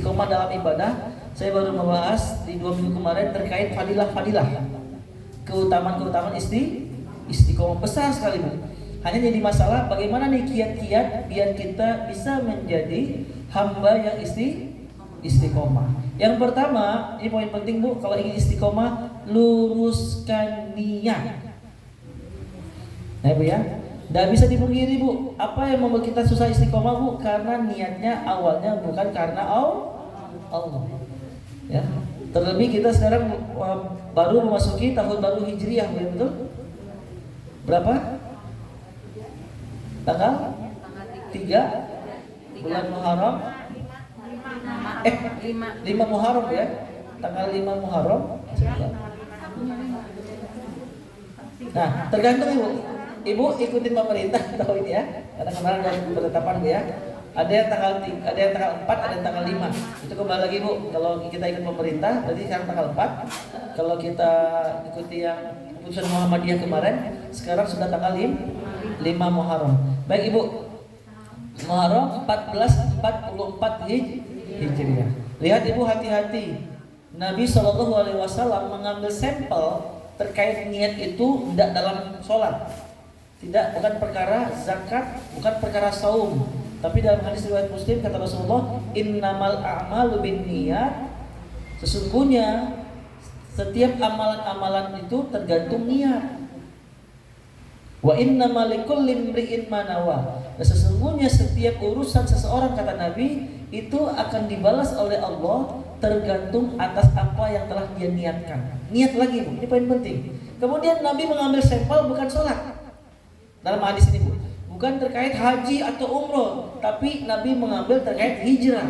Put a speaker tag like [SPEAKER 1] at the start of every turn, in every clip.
[SPEAKER 1] istiqomah dalam ibadah. Saya baru membahas di 2 minggu kemarin terkait fadilah-fadilah, keutamaan-keutamaan istiqomah besar sekali Bu. Hanya jadi masalah bagaimana nih kiat-kiat biar kita bisa menjadi hamba yang istiqomah. Yang pertama, ini poin penting Bu, kalau ingin istiqomah, luruskan niat. Nah Bu ya, tidak bisa dipungkiri Bu, apa yang membuat kita susah istiqomah Bu? Karena niatnya awalnya bukan karena Allah. Ya, terlebih kita sekarang baru memasuki tahun baru Hijriah, betul? Berapa? Tanggal 3 bulan Muharram. 5 Muharram ya. Tanggal 5 Muharram. Nah, tergantung Ibu. Ibu ikutin pemerintah tahu ini ya. Karena kemarin ada penetapan Bu ya. Ada yang tanggal 4, ada yang tanggal 5. Itu kembali lagi Bu. Kalau kita ikut pemerintah, berarti sekarang tanggal 4. Kalau kita ikuti yang keputusan Muhammadiyah kemarin, sekarang sudah tanggal 5 Muharram. Baik Ibu. Muharram 1444 Hijriah. Lihat Ibu, hati-hati. Nabi SAW mengambil sampel terkait niat itu tidak dalam sholat, bukan perkara zakat, bukan perkara saum. Tapi dalam hadis riwayat Muslim kata Rasulullah, innamal a'malu binniyat, sesungguhnya setiap amalan-amalan itu tergantung niat. Wa innamal likulli imri'in ma nawa, dan sesungguhnya setiap urusan seseorang kata Nabi itu akan dibalas oleh Allah tergantung atas apa yang telah dia niatkan. Niat lagi Bu, ini poin penting. Kemudian Nabi mengambil sampel bukan sholat dalam hadis ini Bu, bukan terkait haji atau umroh, tapi Nabi mengambil terkait hijrah.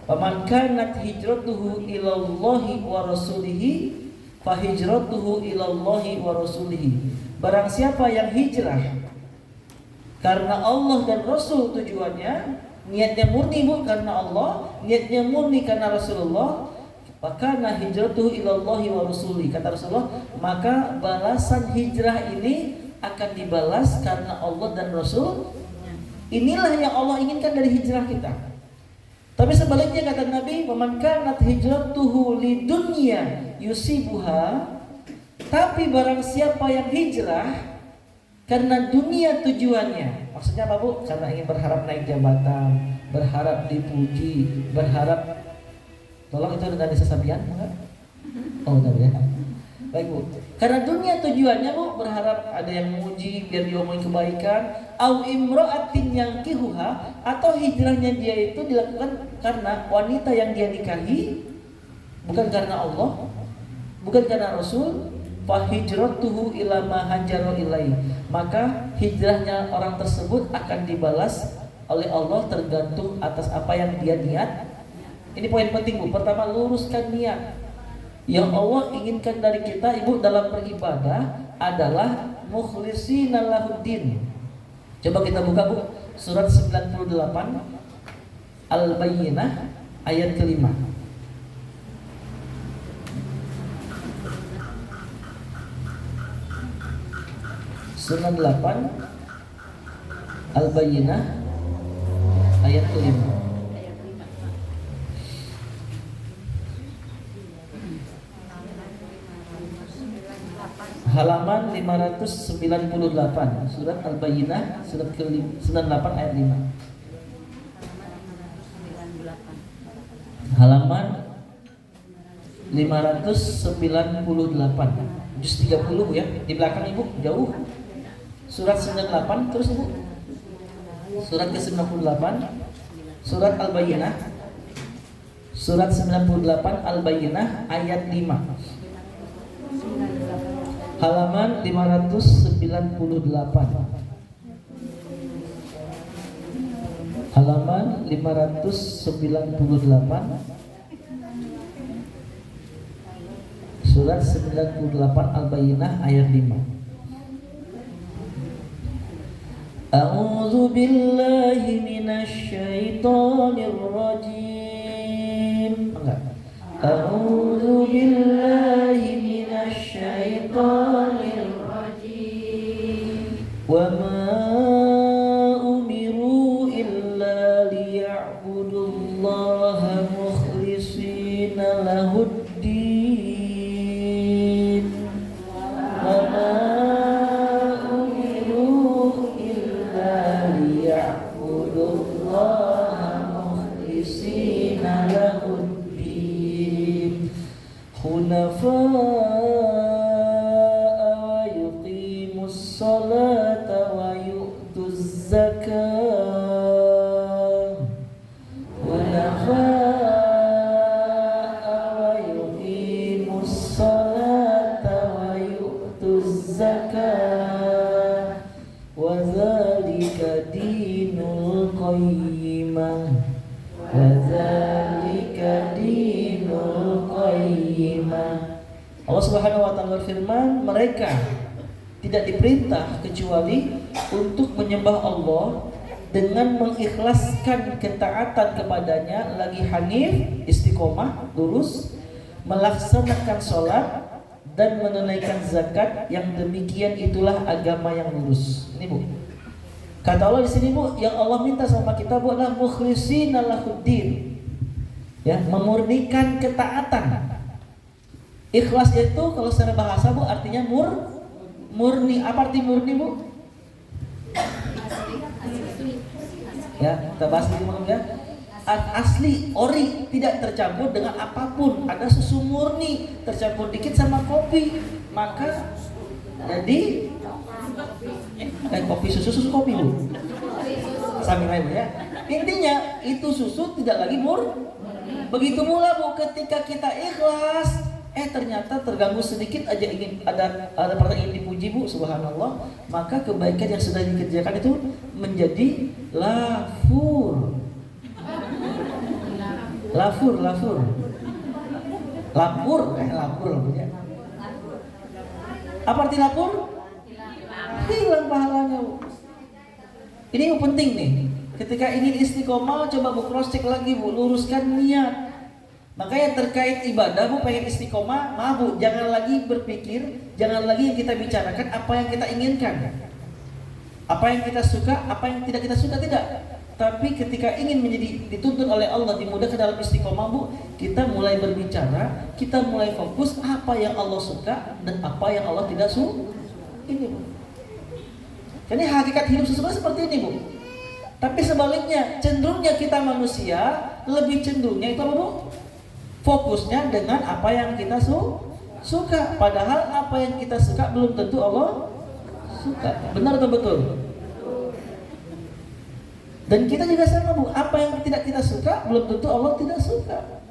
[SPEAKER 1] Faman kanat hijratuhu ilallahi wa rasulihi fa hijratuhu ilallahi wa rasulihi. Barang siapa yang hijrah karena Allah dan Rasul tujuannya, niatnya murni Bu karena Allah, niatnya murni karena Rasulullah, maka hijratuhu ilallahi wa rasulihi, kata Rasulullah, maka balasan hijrah ini akan dibalas karena Allah dan Rasul. Inilah yang Allah inginkan dari hijrah kita. Tapi sebaliknya kata Nabi, "Man kanat hijratuhu lidunya yusibuha", tapi barang siapa yang hijrah karena dunia tujuannya. Maksudnya apa Bu? Karena ingin berharap naik jabatan, berharap dipuji, berharap, tolong itu dengan sesabian enggak? Oh enggak ya. Baik Bu, karena dunia tujuannya Bu, berharap ada yang memuji biar diomongin kebaikan, au imra'atin yankihuha, atau hijrahnya dia itu dilakukan karena wanita yang dia nikahi, bukan karena Allah, bukan karena Rasul, fa hijratuhu ila ma hajara ilai, maka hijrahnya orang tersebut akan dibalas oleh Allah tergantung atas apa yang dia niat. Ini poin penting Bu. Pertama, luruskan niat. Yang Allah inginkan dari kita Ibu dalam beribadah adalah mukhlishina lahuddin. Coba kita buka Bu, surat 98 Al-Bayyinah ayat ke-5. Surat 8 Al-Bayyinah ayat ke-5. Halaman 598, surat Al-Bayyinah, surat ke-98 ayat 5. Halaman 598, juz 30 Bu ya, di belakang Ibu, jauh. Surat 98 terus Ibu. Surat ke-98, surat Al-Bayyinah. Surat 98 Al-Bayyinah ayat 5. Halaman 598. Halaman 598. Surat 98 Al-Bayyinah ayat 5. A'udzu billahi minasy syaithanir rajim. Enggak. A'udzu billahi minasy syaithanir rajim. Wa ma umiru illa liya'budullaha lahuddin wa ma umiru illa liya'budullaha mukhlishina lahuddin hunafa salata wa yu'tuz zakah wa nafa'a wa yuqimus salata wa yu'tuz zakah wa dzalika dinul qayyimah wa dzalika dinul qayyimah. Allah Subhanahu wa taala berfirman, mereka tidak diperintah kecuali untuk menyembah Allah dengan mengikhlaskan ketaatan kepadanya, lagi hanif, istiqomah, lurus, melaksanakan sholat dan menunaikan zakat. Yang demikian itulah agama yang lurus. Ini Bu, kata Allah di sini Bu, yang Allah minta sama kita Bu adalah mukhlishina lahuddin, ya, memurnikan ketaatan. Ikhlas itu kalau secara bahasa Bu artinya murni. Apa arti murni Bu? Ya, kita bahas ini ya. Asli, ori, tidak tercampur dengan apapun. Ada susu murni tercampur dikit sama kopi, maka jadi kopi susu kopi Bu. Sambil lain ya. Intinya itu susu tidak lagi Begitu pula Bu, ketika kita ikhlas, ternyata terganggu sedikit aja, ingin ada pertanyaan dipuji Bu, subhanallah, maka kebaikan yang sudah dikerjakan itu menjadi lafur ya. Apa arti lapur? Hilang pahalanya Bu. Ini yang penting nih, ketika ingin istiqomah coba Bu cross check lagi Bu, luruskan niat. Makanya terkait ibadah Bu, pengen istiqomah, maaf Bu, jangan lagi berpikir, jangan lagi yang kita bicarakan apa yang kita inginkan, apa yang kita suka, apa yang tidak kita suka, tidak. Tapi ketika ingin menjadi dituntun oleh Allah, dimudahkan dalam istiqomah Bu, kita mulai berbicara, kita mulai fokus apa yang Allah suka dan apa yang Allah tidak suka. Ini Bu, jadi hakikat hidup seseorang seperti ini Bu. Tapi sebaliknya, cenderungnya kita manusia lebih cenderungnya itu apa Bu? Fokusnya dengan apa yang kita suka, padahal apa yang kita suka belum tentu Allah suka. Benar atau betul? Dan kita juga sama Bu, apa yang tidak kita suka belum tentu Allah tidak suka.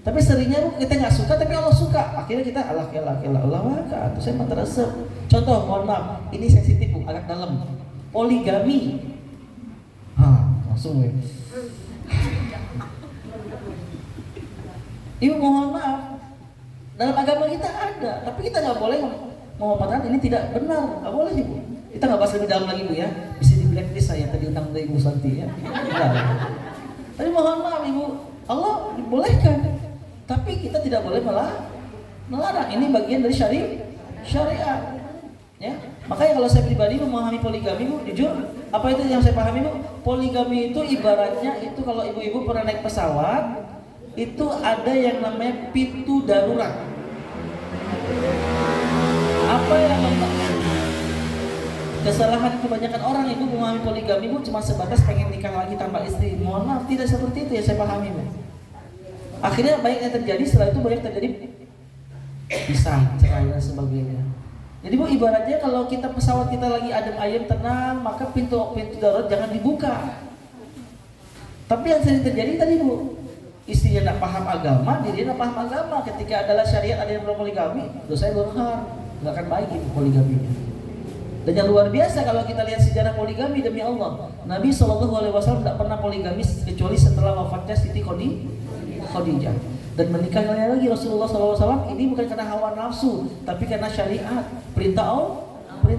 [SPEAKER 1] Tapi seringnya Bu, kita nggak suka tapi Allah suka, akhirnya kita Allah waka, atau saya mah teresep. Contoh, mohon maaf, ini sensitif Bu, agak dalam. Poligami, langsung ya. Ibu mohon maaf, dalam agama kita ada, tapi kita nggak boleh mengatakan ini tidak benar, nggak boleh Ibu. Kita nggak bahas lebih dalam lagi Bu ya, bisa di blacklist saya tadi undang dari Ibu Santi ya. Tapi mohon maaf Ibu, Allah dibolehkan, tapi kita tidak boleh melarang. Ini bagian dari syariat. Ya, makanya kalau saya pribadi memahami poligami Bu, jujur, apa itu yang saya pahami Bu? Poligami itu ibaratnya itu kalau ibu-ibu pernah naik pesawat, itu ada yang namanya pintu darurat. Apa yang kesalahan kebanyakan orang Ibu memahami poligami Bu cuma sebatas pengen nikah lagi tambah istri. Mohon maaf, tidak seperti itu yang saya pahami Bu. Akhirnya banyak yang terjadi, setelah itu banyak terjadi pisah, cerai dan sebagainya. Jadi Bu, ibaratnya kalau kita pesawat kita lagi adem ayem tenang, maka pintu darurat jangan dibuka. Tapi yang sering terjadi tadi Bu, istrinya tidak paham agama, dirinya tidak paham agama. Ketika adalah syariat ada yang poligami, dosa besar, nggak akan baik itu poligami. Dan yang luar biasa kalau kita lihat sejarah poligami, demi Allah, Nabi SAW tidak pernah poligami kecuali setelah wafatnya Siti Khadijah. Dan menikahnya lagi Rasulullah SAW ini bukan karena hawa nafsu, tapi karena syariat, perintah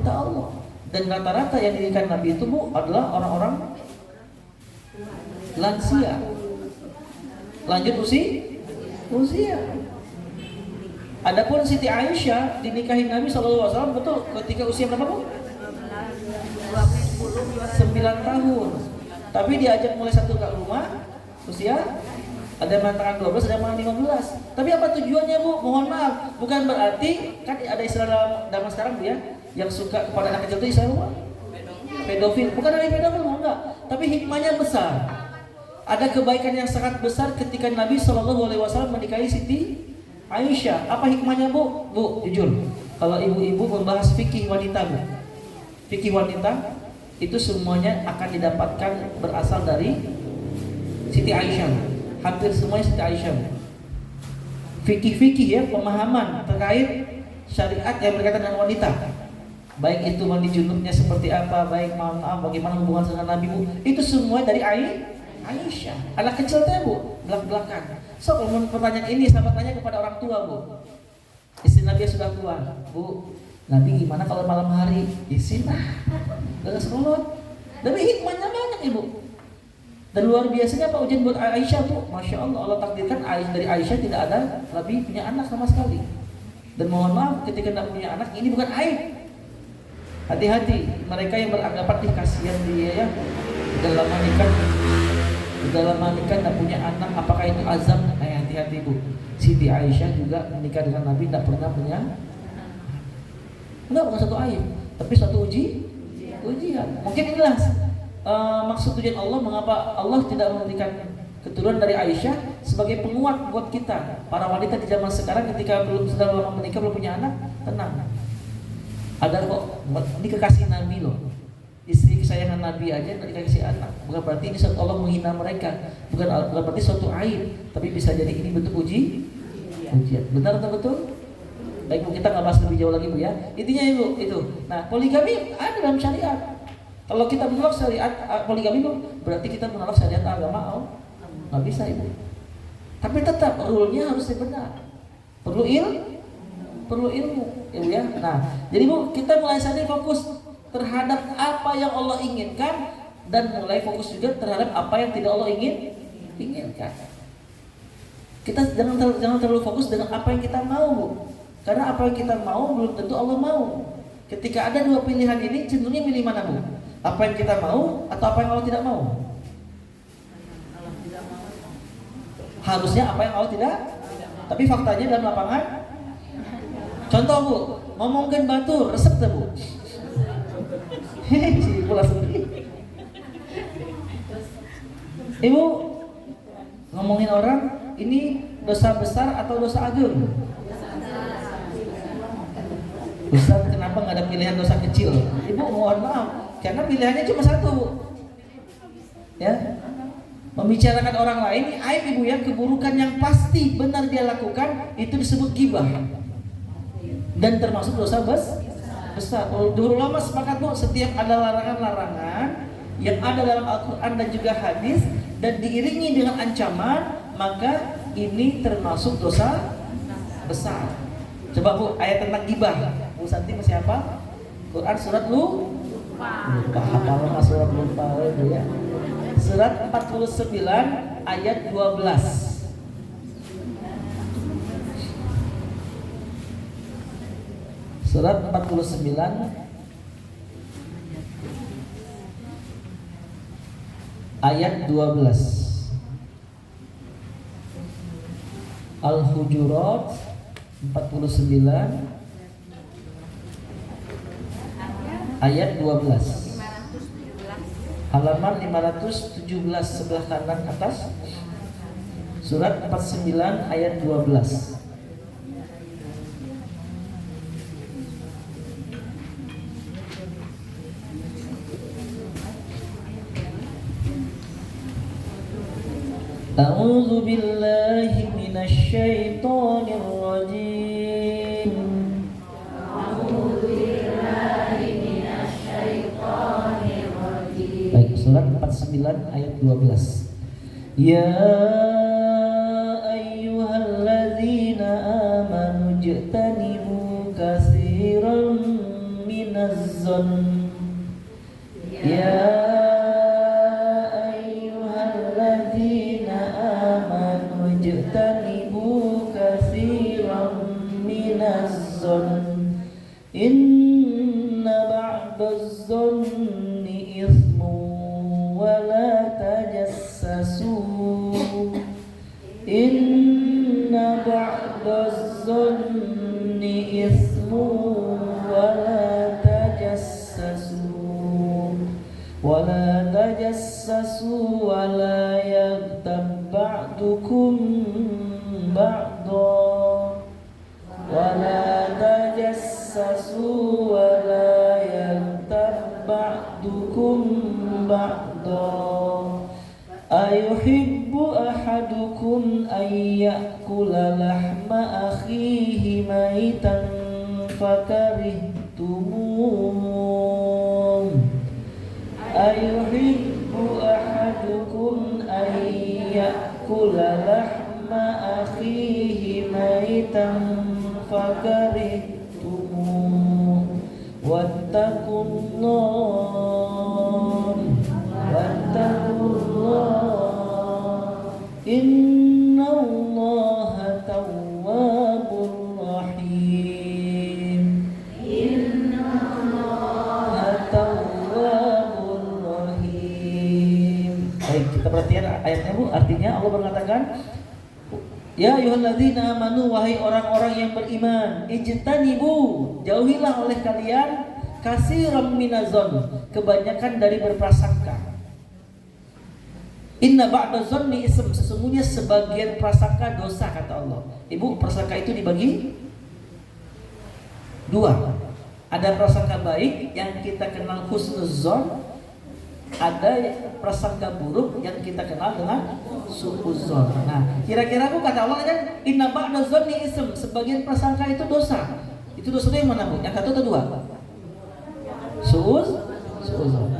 [SPEAKER 1] Allah. Dan rata-rata yang dinikahkan Nabi itu Bu adalah orang-orang lansia, lanjut usia. Adapun Siti Aisyah dinikahi Nabi SAW betul ketika usia berapa Bu? 9 tahun. Tapi diajak mulai satu ke rumah usia Ada yang mengatakan 12, ada yang mengatakan 15. Tapi apa tujuannya Bu? Mohon maaf, bukan berarti kan ada istilah dalam sekarang Bu ya, yang suka kepada anak kecil itu istilah apa? Pedofil. Bukan dari pedofil, enggak. Tapi hikmahnya besar. Ada kebaikan yang sangat besar ketika Nabi SAW menikahi Siti Aisyah. Apa hikmahnya Bu? Bu, jujur. Kalau ibu-ibu membahas fikih wanita Bu, fikih wanita itu semuanya akan didapatkan berasal dari Siti Aisyah. Hampir semuanya Siti Aisyah. Fikih-fikih ya, pemahaman terkait syariat yang berkaitan dengan wanita. Baik itu mandi junubnya seperti apa, baik maaf bagaimana hubungan dengan Nabi Bu, itu semua dari Aisyah. Anak kecil teh Bu, belak-belakan. So kalau pertanyaan ini sahabat tanya kepada orang tua Bu. Istri Nabi sudah tua, Bu. Nabi gimana kalau malam hari? Isin gak sekolot. Tapi hikmahnya banyak Ibu. Dan luar biasanya Pak ujian buat Aisyah Bu. Masya Allah, Allah takdirkan dari Aisyah tidak ada Nabi punya anak sama sekali. Dan mohon maaf ketika tidak punya anak, ini bukan aib. Hati-hati mereka yang beranggapan kasihan dia ya dalam menikah tidak punya anak, apakah itu azab? Hati-hati Bu. Siti Aisyah juga menikah dengan Nabi tidak pernah punya. Enggak, bukan satu aib, tapi suatu ujian. Mungkin inilah maksud tujuan Allah mengapa Allah tidak memberikan keturunan dari Aisyah sebagai penguat buat kita para wanita di zaman sekarang ketika sudah lama menikah belum punya anak, tenang. Ada kok, ini kekasih Nabi loh. Istri kesayangan Nabi aja tidak dikasih anak. Bukan berarti ini suatu Allah menghina mereka. Bukan berarti suatu aib, tapi bisa jadi ini bentuk ujian. Benar atau betul? Baik Bu, kita nggak bahas lebih jauh lagi Bu ya. Intinya Ibu itu. Nah, poligami ada dalam syariat. Kalau kita menolak syariat poligami Bu, berarti kita menolak syariat agama Allah. Nggak bisa Ibu. Tapi tetap rule-nya harus benar. Perlu ilmu, Ibu ya. Nah, jadi Bu, kita mulai saja fokus terhadap apa yang Allah inginkan dan mulai fokus juga terhadap apa yang tidak Allah inginkan. Kita jangan terlalu fokus dengan apa yang kita mau Bu. Karena apa yang kita mau belum tentu Allah mau. Ketika ada dua pilihan ini, cenderungnya milih mana Bu? Apa yang kita mau atau apa yang Allah tidak mau? Harusnya apa yang Allah tidak. Tapi faktanya dalam lapangan. Contoh Bu, ngomongin batu, resep tuh Bu. Si Ibu langsung. Ibu ngomongin orang, ini dosa besar atau dosa agung? Ustaz, kenapa nggak ada pilihan dosa kecil? Ibu mohon maaf, karena pilihannya cuma satu. Ya, membicarakan orang lain, aib Ibu ya, keburukan yang pasti benar dia lakukan itu disebut ghibah dan termasuk dosa besar. Dulu lama sepakat Bu, setiap ada larangan-larangan yang ada dalam Al-Quran dan juga hadis dan diiringi dengan ancaman, maka ini termasuk dosa besar. Coba Bu, ayat tentang ghibah. Bu Santi masih apa? Quran surat lupa. Hafal mas surat lupa Bu ya. Surat 49 ayat 12. Surat 49 ayat 12. Al-Hujurat 49 ayat 12. Halaman 517 sebelah kanan atas. Surat 49 ayat 12. A'udzu billahi minasy syaithanir rajim. A'udzu billahi minasy syaithanir rajim. Baik, surat 49 ayat 12. Ya ayyuhalladzina amanu ijtanibu katsiran minaz-zann. Ya ijtanibu katsiran minaz-zann inna ba'daz-zanni ithmun wa la tajassasu Inna ba'daz-zanni ismu wa la tajassasu wa la yaghtab ba'dukum ba'da wa la tajassasu wa la yaghtab ba'dukum ba'da ayuhibbu ahadukum an ya'kula lahma akhihi maitan fakarihtumuh ayuhibbu ahadukum an ya'kula lahma akhihi maitan fakarihtumuh wattaqullah innallaha tawwabur rahim innallaha tawwabur rahim. Baik, kita perhatikan ayatnya Bu. Artinya Allah mengatakan, ya ayyuhalladzina amanu, wahai orang-orang yang beriman, ijtanibu, jauhilah oleh kalian katsiran minazon, kebanyakan dari berprasangka. Inna ba'da zanni ism, sesungguhnya sebagian prasangka dosa, kata Allah. Ibu, prasangka itu dibagi dua. Ada prasangka baik yang kita kenal husnuzon, ada prasangka buruk yang kita kenal dengan su'uzon. Nah, kira-kira Bu, kata Allah kan, inna ba'da zanni ism, sebagian prasangka itu dosa. Itu dosa yang mana Bu? Yang satu atau dua? Su'uzon.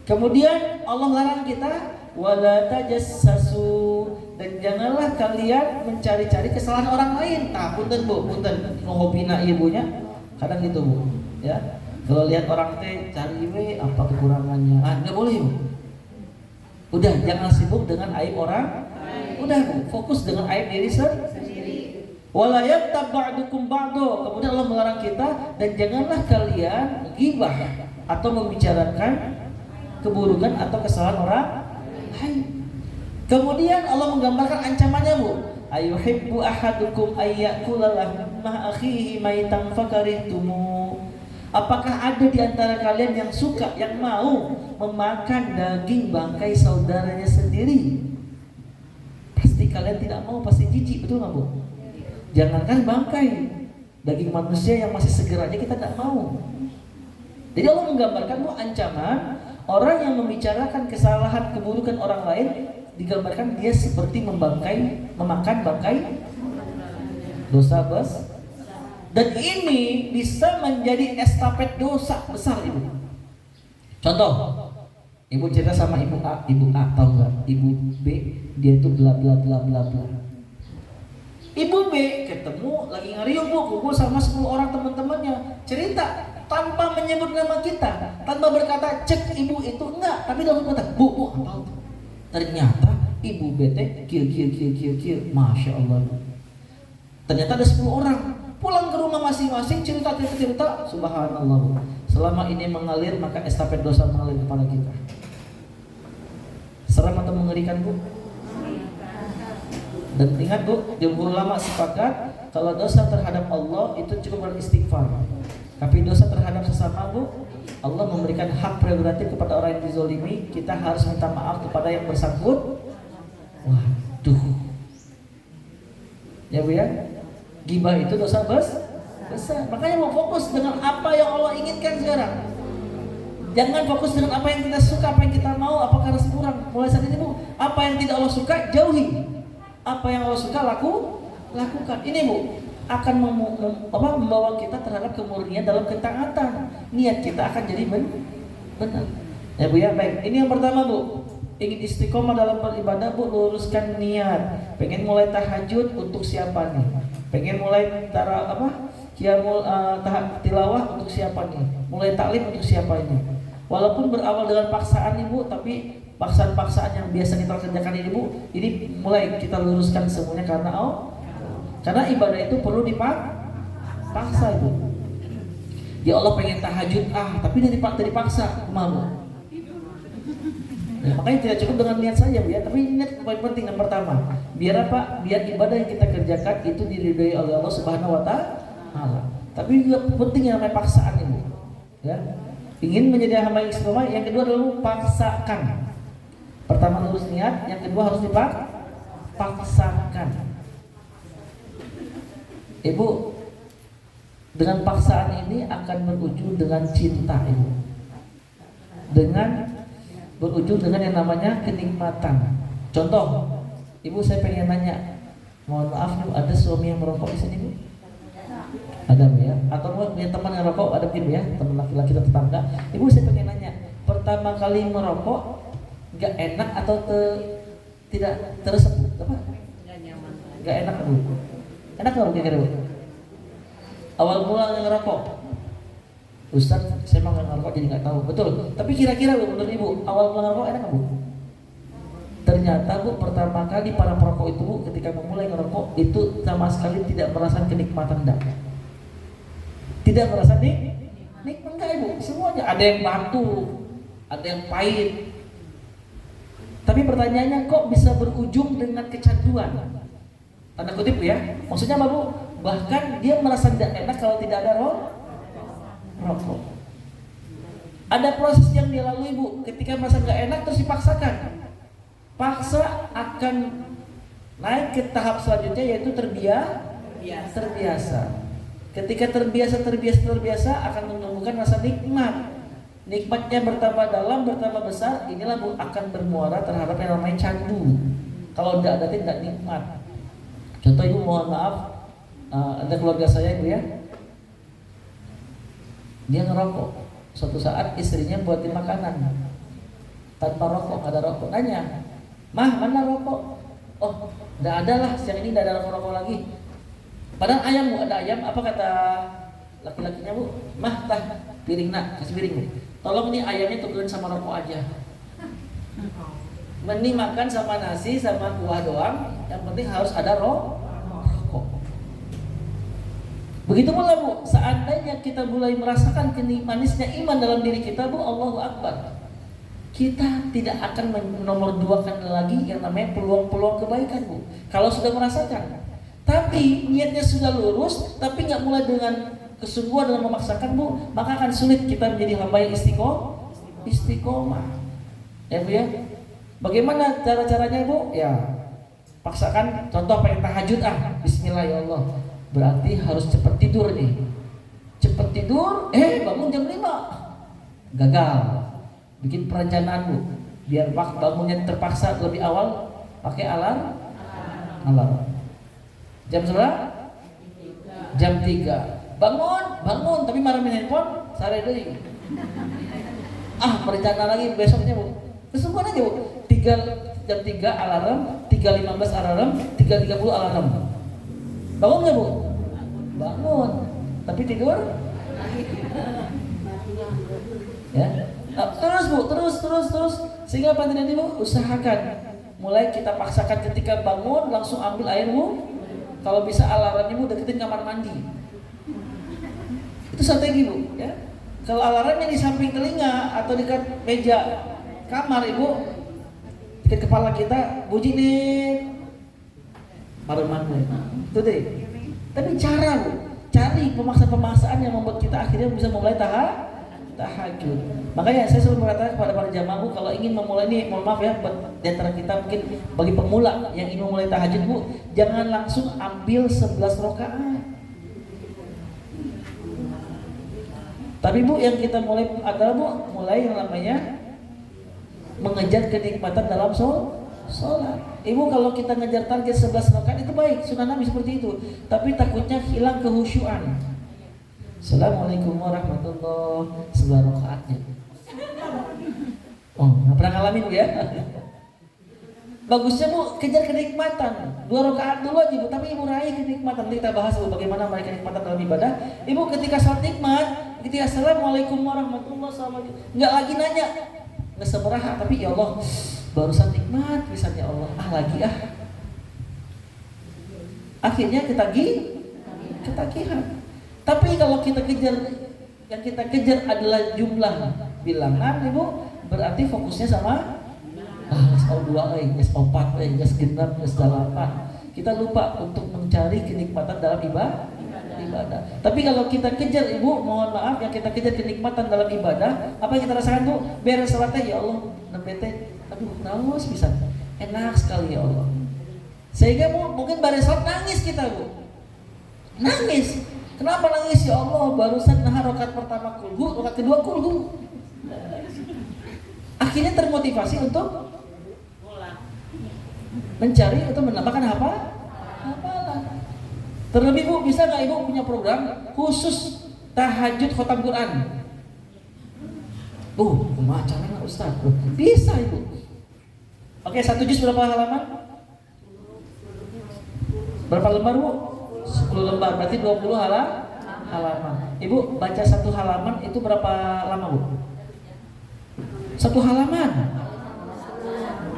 [SPEAKER 1] Kemudian Allah larang kita wala tajassasu, dan janganlah kalian mencari-cari kesalahan orang lain. Nah, punten Bu, punten ngobina ibunya. Kadang gitu Bu, ya. Kalau lihat orang teh cari we apa kekurangannya. Ah, enggak boleh Bu. Udah, jangan sibuk dengan aib orang. Udah Bu, fokus dengan aib diri sendiri. Wala yagtab ba'dukum ba'do. Kemudian Allah melarang kita, dan janganlah kalian ghibah atau membicarakan keburukan atau kesalahan orang. Kemudian Allah menggambarkan ancamannya Bu. Ayuhibbu ahadukum ayyakula lahma akhihi maitan fakarihtumu. Apakah ada di antara kalian yang suka, yang mau memakan daging bangkai saudaranya sendiri? Pasti kalian tidak mau, pasti jijik, betul nggak Bu? Jangankan bangkai, daging manusia yang masih seger aja kita tidak mau. Jadi Allah menggambarkan Bu, ancaman orang yang membicarakan kesalahan keburukan orang lain, digambarkan dia seperti memakan bangkai dosa dan ini bisa menjadi estafet dosa besar Ibu. Contoh, Ibu cerita sama Ibu A tahu nggak? Ibu B dia itu bla bla bla bla bla. Ibu B ketemu lagi ngariung Bu, kumpul sama 10 orang teman-temannya, cerita tanpa menyebut nama kita, tanpa berkata cek ibu itu, enggak, tapi dalam kata bu apa? Ternyata ibu bete kill, masya Allah. Ternyata ada 10 orang pulang ke rumah masing-masing cerita, subhanallah. Selama ini mengalir, maka estafet dosa mengalir kepada kita. Seram atau mengerikan Bu? Dan ingat Bu, jumhur ulama sepakat kalau dosa terhadap Allah itu cukup beristighfar. Tapi dosa terhadap sesama Bu, Allah memberikan hak prerogatif kepada orang yang dizolimi. Kita harus minta maaf kepada yang bersangkut. Waduh, ya Bu ya, ghibah itu dosa besar. Makanya mau fokus dengan apa yang Allah inginkan sekarang. Jangan fokus dengan apa yang kita suka, apa yang kita mau, apakah harus kurang. Mulai saat ini Bu, apa yang tidak Allah suka jauhi, apa yang Allah suka lakukan. Ini Bu akan membawa kita terhadap kemurnian dalam ketaatan. Niat kita akan jadi benar. Ya Bu ya, baik. Ini yang pertama Bu. Ingin istiqomah dalam beribadah Bu, luruskan niat. Pengen mulai tahajud untuk siapa nih? Pengen mulai tilawah untuk siapa nih? Mulai taklim untuk siapa ini? Walaupun berawal dengan paksaan Ibu, tapi paksaan-paksaan yang biasa kita kerjakan ini Bu, ini mulai kita luruskan semuanya karena ibadah itu perlu dipaksa Ibu. Ya Allah pengen tahajud tapi dari paksa, malu. Nah, makanya tidak cukup dengan niat saja Bu ya, tapi niat paling penting yang pertama. Biar apa? Biar ibadah yang kita kerjakan itu diridhoi oleh Allah Subhanahu wa taala. Tapi juga penting yang namanya paksaan ini. Ya. Ingin menjadi hamba yang istiqomah, yang kedua adalah paksakan. Pertama lurus niat, yang kedua harus dipaksakan. Ibu, dengan paksaan ini akan berujung dengan cinta Ibu. Dengan berujung dengan yang namanya kenikmatan. Contoh, Ibu saya pengen nanya, mohon maaf Bu, ada suami yang merokok di sini Bu? Ada Bu ya? Atau punya teman yang merokok, ada mungkin Bu ya? Teman laki-laki atau tetangga. Ibu saya pengen nanya, pertama kali merokok gak enak atau tidak teresep Bu? Apa? Gak nyaman. Gak enak Bu? Enak gak kira-kira Bu? Awal mula ngerokok, Ustaz, saya mau ngerokok jadi nggak tahu. Betul. Tapi kira-kira Bu, menurut Ibu, awal mula ngerokok enak nggak Bu? Ternyata Bu, pertama kali para perokok itu Bu, ketika memulai ngerokok itu sama sekali tidak merasakan kenikmatan dah. Tidak merasa nikmat enggak Ibu? Semuanya ada yang batu, ada yang pahit. Tapi pertanyaannya kok bisa berujung dengan kecanduan? Tanda kutip Bu ya. Maksudnya apa Bu? Bahkan dia merasa tidak enak kalau tidak ada rokok. Ada proses yang dia lalui Bu, ketika merasa nggak enak terus dipaksakan. Paksa akan naik ke tahap selanjutnya yaitu terbiasa. Ketika terbiasa akan menemukan rasa nikmat. Nikmatnya bertambah dalam, bertambah besar, inilah Bu akan bermuara terhadap yang namanya candu. Kalau tidak ada tidak nikmat. Contoh Ibu, mohon maaf, ada keluarga saya Bu ya, dia ngerokok. Suatu saat istrinya buatin makanan tanpa rokok, ada rokok. Nanya, "Mah, mana rokok?" "Oh, enggak ada lah, siang ini enggak ada rokok lagi." Padahal ayam Bu, ada ayam. Apa kata laki-lakinya Bu? "Mah, tah, piring nak, kasih piring Bu. Tolong nih ayamnya tukerin sama rokok aja. Mending makan sama nasi sama kuah doang, yang penting harus ada rokok." Begitu pula Bu, seandainya kita mulai merasakan manisnya iman dalam diri kita Bu, Allahu Akbar, kita tidak akan nomor duakan lagi yang namanya peluang-peluang kebaikan Bu. Kalau sudah merasakan, tapi niatnya sudah lurus, tapi nggak mulai dengan kesungguhan dalam memaksakan Bu, maka akan sulit kita menjadi hamba yang istiqomah. Ya Bu ya. Bagaimana cara-caranya Bu? Ya, paksakan. Contoh pengen tahajud, Bismillah ya Allah. Berarti harus cepat tidur nih. Cepat tidur, bangun jam 5. Gagal. Bikin perencanaan Bu, biar bangunnya terpaksa lebih awal, pakai alarm. Jam berapa? Jam 3. Bangun, tapi marahin handphone, sare deui. Perencanaan lagi besoknya Bu. Kesungguhan aja Bu. Jam 3 alarm, 3.15 alarm, 3.30 alarm. Bangun nggak Bu? Bangun, tapi tidur? Ya, terus Bu, terus. Sehingga apa nanti Bu? Usahakan. Mulai kita paksakan ketika bangun langsung ambil air Bu. Kalau bisa alarmnya Bu deketin kamar mandi. Itu strategi Bu. Ya. Kalau alarmnya di samping telinga atau dekat meja kamar Ibu, dekat kepala kita, bunyi nih. Marah-marah. Itu deh. Tapi cara Bu, cari pemaksaan yang membuat kita akhirnya bisa memulai tahajud. Makanya saya selalu mengatakan kepada para jamaah Bu, kalau ingin memulai ini, mohon maaf ya, di antara kita mungkin bagi pemula yang ingin memulai tahajud Bu, jangan langsung ambil 11 rakaat. Tapi Bu, yang kita mulai adalah Bu, mulai yang namanya mengejar kenikmatan dalam sholat. Ibu, kalau kita ngejar target 11 rakaat itu baik, sunnah Nabi seperti itu. Tapi takutnya hilang kehusyuan. Assalamualaikum warahmatullahi wabarakatuh. 11 rakaatnya. Nggak pernah ngalamin Bu ya. Bagusnya Bu, kejar kenikmatan. 2 rakaat dulu aja Bu, tapi Ibu raih kenikmatan. Nanti kita bahas Bu bagaimana meraih kenikmatan dalam ibadah. Ibu ketika sholat nikmat, ketika Assalamualaikum warahmatullahi wabarakatuh, nggak lagi nanya, nggak seberapa, tapi ya Allah, barusan nikmat misalnya Allah, lagi. Akhirnya ketagihan. Tapi kalau kita kejar, yang kita kejar adalah jumlah bilangan Ibu, berarti fokusnya sama O2 geus 4 geus 6 geus 8. Kita lupa untuk mencari kenikmatan dalam ibadah. Tapi kalau kita kejar ibu, mohon maaf, yang kita kejar kenikmatan dalam ibadah, apa yang kita rasakan tuh beres salat ya Allah, nembe teh, aduh naos pisan, enak sekali ya Allah. Sehingga mungkin beres salat nangis kita bu, nangis. Kenapa nangis ya Allah? Barusan rakaat pertama kulhu, rakaat kedua kulhu. Akhirnya termotivasi untuk mencari atau menambahkan apa? Hafalan. Terlebih bu, bisa nggak ibu punya program khusus tahajud khotam Quran? Kumaha caranya Ustaz? Bisa ibu. Oke, 1 juz berapa halaman? Berapa lembar bu? 10 lembar, berarti 20 halaman. Ibu baca 1 halaman itu berapa lama bu? 1 halaman?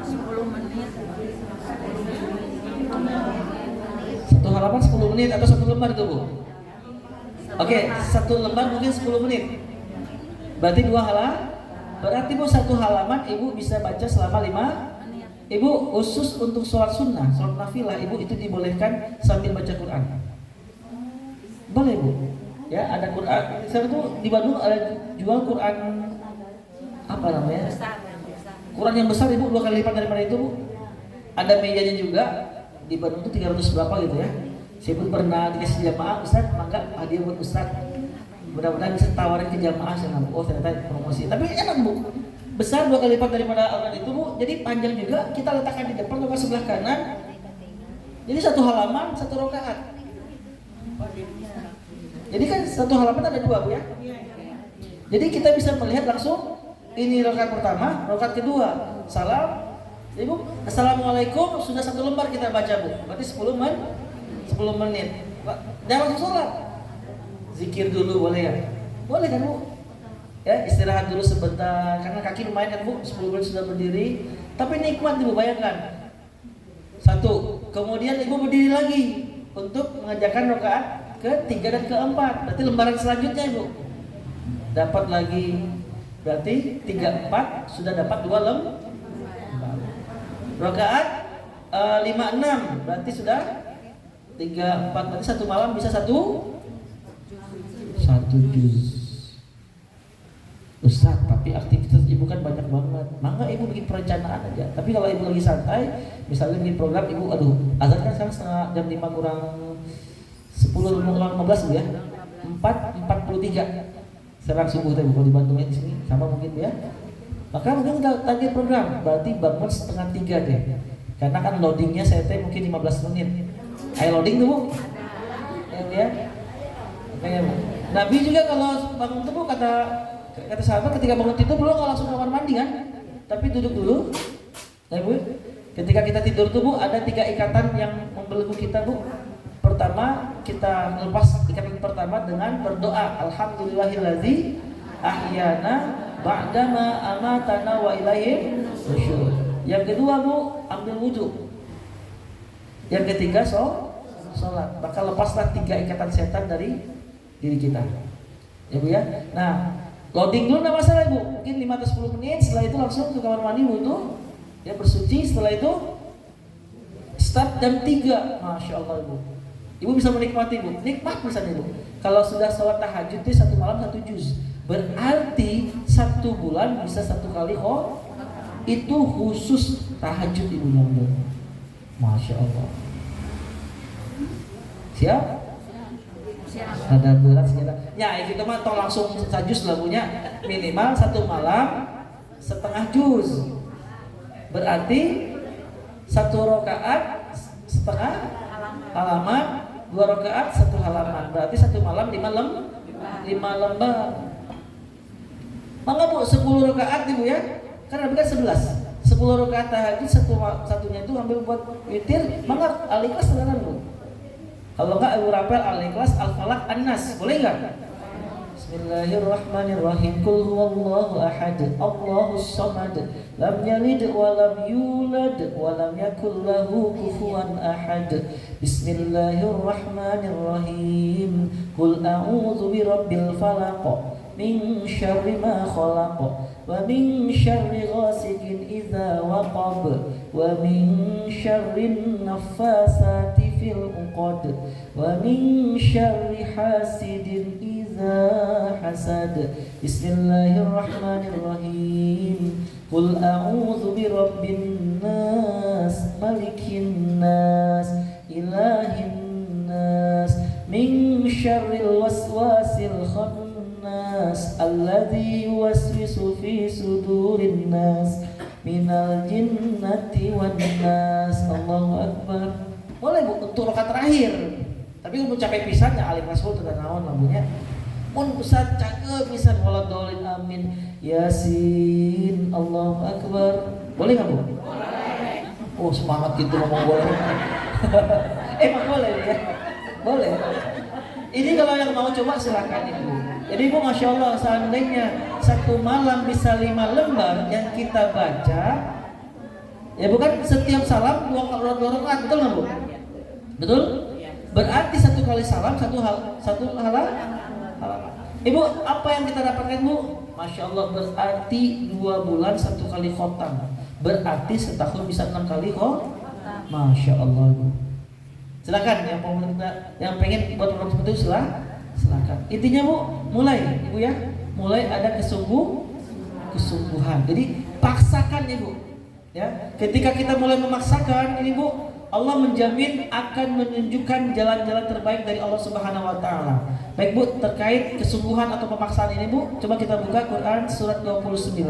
[SPEAKER 2] 10 menit.
[SPEAKER 1] 1 halaman 10 menit atau 1 lembar itu bu? Oke, 1 lembar mungkin 10 menit. Berarti 2 halaman. Berarti bu 1 halaman ibu bisa baca selama 5. Ibu khusus untuk sholat sunnah, sholat nafilah, ibu itu dibolehkan sambil baca Quran. Boleh bu? Ya, ada Quran. Saya tuh di Bandung ada jual Quran apa namanya? Quran yang besar ibu 2 kali lipat daripada itu bu. Ada mejanya juga. Di Bandung itu 300 berapa gitu ya. Saya pun pernah dikasih jamaah, Ustaz, mangga hadiah buat Ustaz. Mudah-mudahan bisa tawarin ke jamaah. Oh ternyata promosi. Tapi enak bu, besar 2 kali lipat daripada orang itu bu. Jadi panjang juga. Kita letakkan di depan atau sebelah kanan. Jadi 1 halaman 1 rakaat. Jadi kan 1 halaman ada 2 bu ya. Jadi kita bisa melihat langsung ini rakaat pertama, rakaat kedua. Salam. Ibu, assalamualaikum, sudah 1 lembar kita baca bu. Berarti 10 menit. Jangan langsung sholat. Zikir dulu boleh ya? Boleh kan bu? Ya, istirahat dulu sebentar karena kaki lumayan kan bu, 10 menit sudah berdiri. Tapi nikmat ibu, bayangkan. 1, kemudian ibu berdiri lagi untuk mengerjakan rakaat ke-3 dan ke-4. Berarti lembaran selanjutnya ibu dapat lagi. Berarti 3, 4 sudah dapat 2 lembar. Rakaat 5, 6 berarti sudah 3, 4, berarti 1 malam bisa 1 juz. Ustaz, tapi aktivitas ibu kan banyak banget. Mangga ibu bikin perencanaan aja. Tapi kalau ibu lagi santai, misalnya bikin program ibu, azan kan sekarang jam 5 kurang 10 kurang 15 bu ya. 4:43 serang subuh teh kalau di Bandung di sini sama mungkin ya. Maka mungkin kita target program, berarti bangun 2:30 deh. Karena kan loadingnya saya teh mungkin 15 menit. Ayo loading tuh bu. Ya. Oke ya bu. Nabi juga kalau bangun tuh bu, kata sahabat ketika bangun tidur belum nggak langsung kamar mandi kan, tapi duduk dulu. Ya bu. Ketika kita tidur tuh bu, ada 3 ikatan yang membelenggu kita bu. Pertama, kita lepas ikatan pertama dengan berdoa, alhamdulillahillazi ahyana ba'dama amatana wa ilaihi nusyur. Yang kedua bu, ambil wudhu. Yang ketiga sholat. Maka lepaslah 3 ikatan setan dari diri kita. Ya bu ya. Nah, loading dulu nggak masalah bu. Mungkin 5 atau 10 menit. Setelah itu langsung ke kamar mandi wudhu. Ya bersuci. Setelah itu start jam 3. Masya Allah ibu. Ibu bisa menikmati bu. Nikmat misalnya ibu. Kalau sudah sholat tahajud itu 1 malam 1 juz. Berarti 1 bulan bisa 1 kali itu khusus tahajud ibu nyambil. Masya Allah. Siap? Ada berat sekitar. Ya kita mah tol langsung sajus lagunya minimal 1 malam setengah juz. Berarti 1 rakaat setengah halaman, 2 rakaat 1 halaman. Berarti 1 malam 5 lembar. Maka bu 10 rakaat ibu ya, kan Nabi kan 11. 10 rakaat tahajud satunya itu ambil buat witir. Maka al-ikhlas terang bu. Kalau enggak Abu Rapel al-ikhlas al-falaq an-nas, boleh enggak? Bismillahirrahmanirrahim. Qul huwallahu ahad, Allahus samad, lam yalid wa lam yulad wa lam yakul lahu kufuwan ahad. Bismillahirrahmanirrahim. Qul a'udzu birabbil falaq min syarri ma khalaq wa min syarri ghasikin idza waqab wa min syarrin naffasati fil 'uqad wa min syarri hasidin idza hasad. Bismillahirrahmanirrahim. Qul a'udzu birabbin nas malikin nas ilahin nas min syarril waswasil khannas alladzi yuwaswisu fi sudurin nas minal jinnati wan nas. Allahu akbar. Boleh Bu untuk rakaat terakhir. Tapi untuk capek pisannya alim rasul teu naon lamunnya. Mun Ustaz cakep pisan waladolin amin Yasin Allahu akbar. Boleh enggak Bu? Boleh. Oh semangat gitu ngomong boleh. Emang boleh ya? Boleh. Ini kalau yang mau coba silakan Ibu. Jadi Ibu Masya Allah seandainya satu malam bisa 5 lembar yang kita baca, ya bukan setiap salam 2 rakaat, betul nggak Bu? Betul? Berarti satu kali salam satu halaman. Ibu apa yang kita dapatkan Bu? Masya Allah berarti 2 bulan 1 kali khotam. Berarti setahun bisa 6 kali kok. Masya Allah Bu. Silakan yang pengen buat program seperti itu silakan. Intinya Bu, mulai Ibu ya, mulai ada kesungguhan. Jadi paksakan Ibu. Ya, ketika kita mulai memaksakan ini Bu, Allah menjamin akan menunjukkan jalan-jalan terbaik dari Allah Subhanahu wa taala. Baik Bu, terkait kesungguhan atau pemaksaan ini Bu, coba kita buka Quran surat 29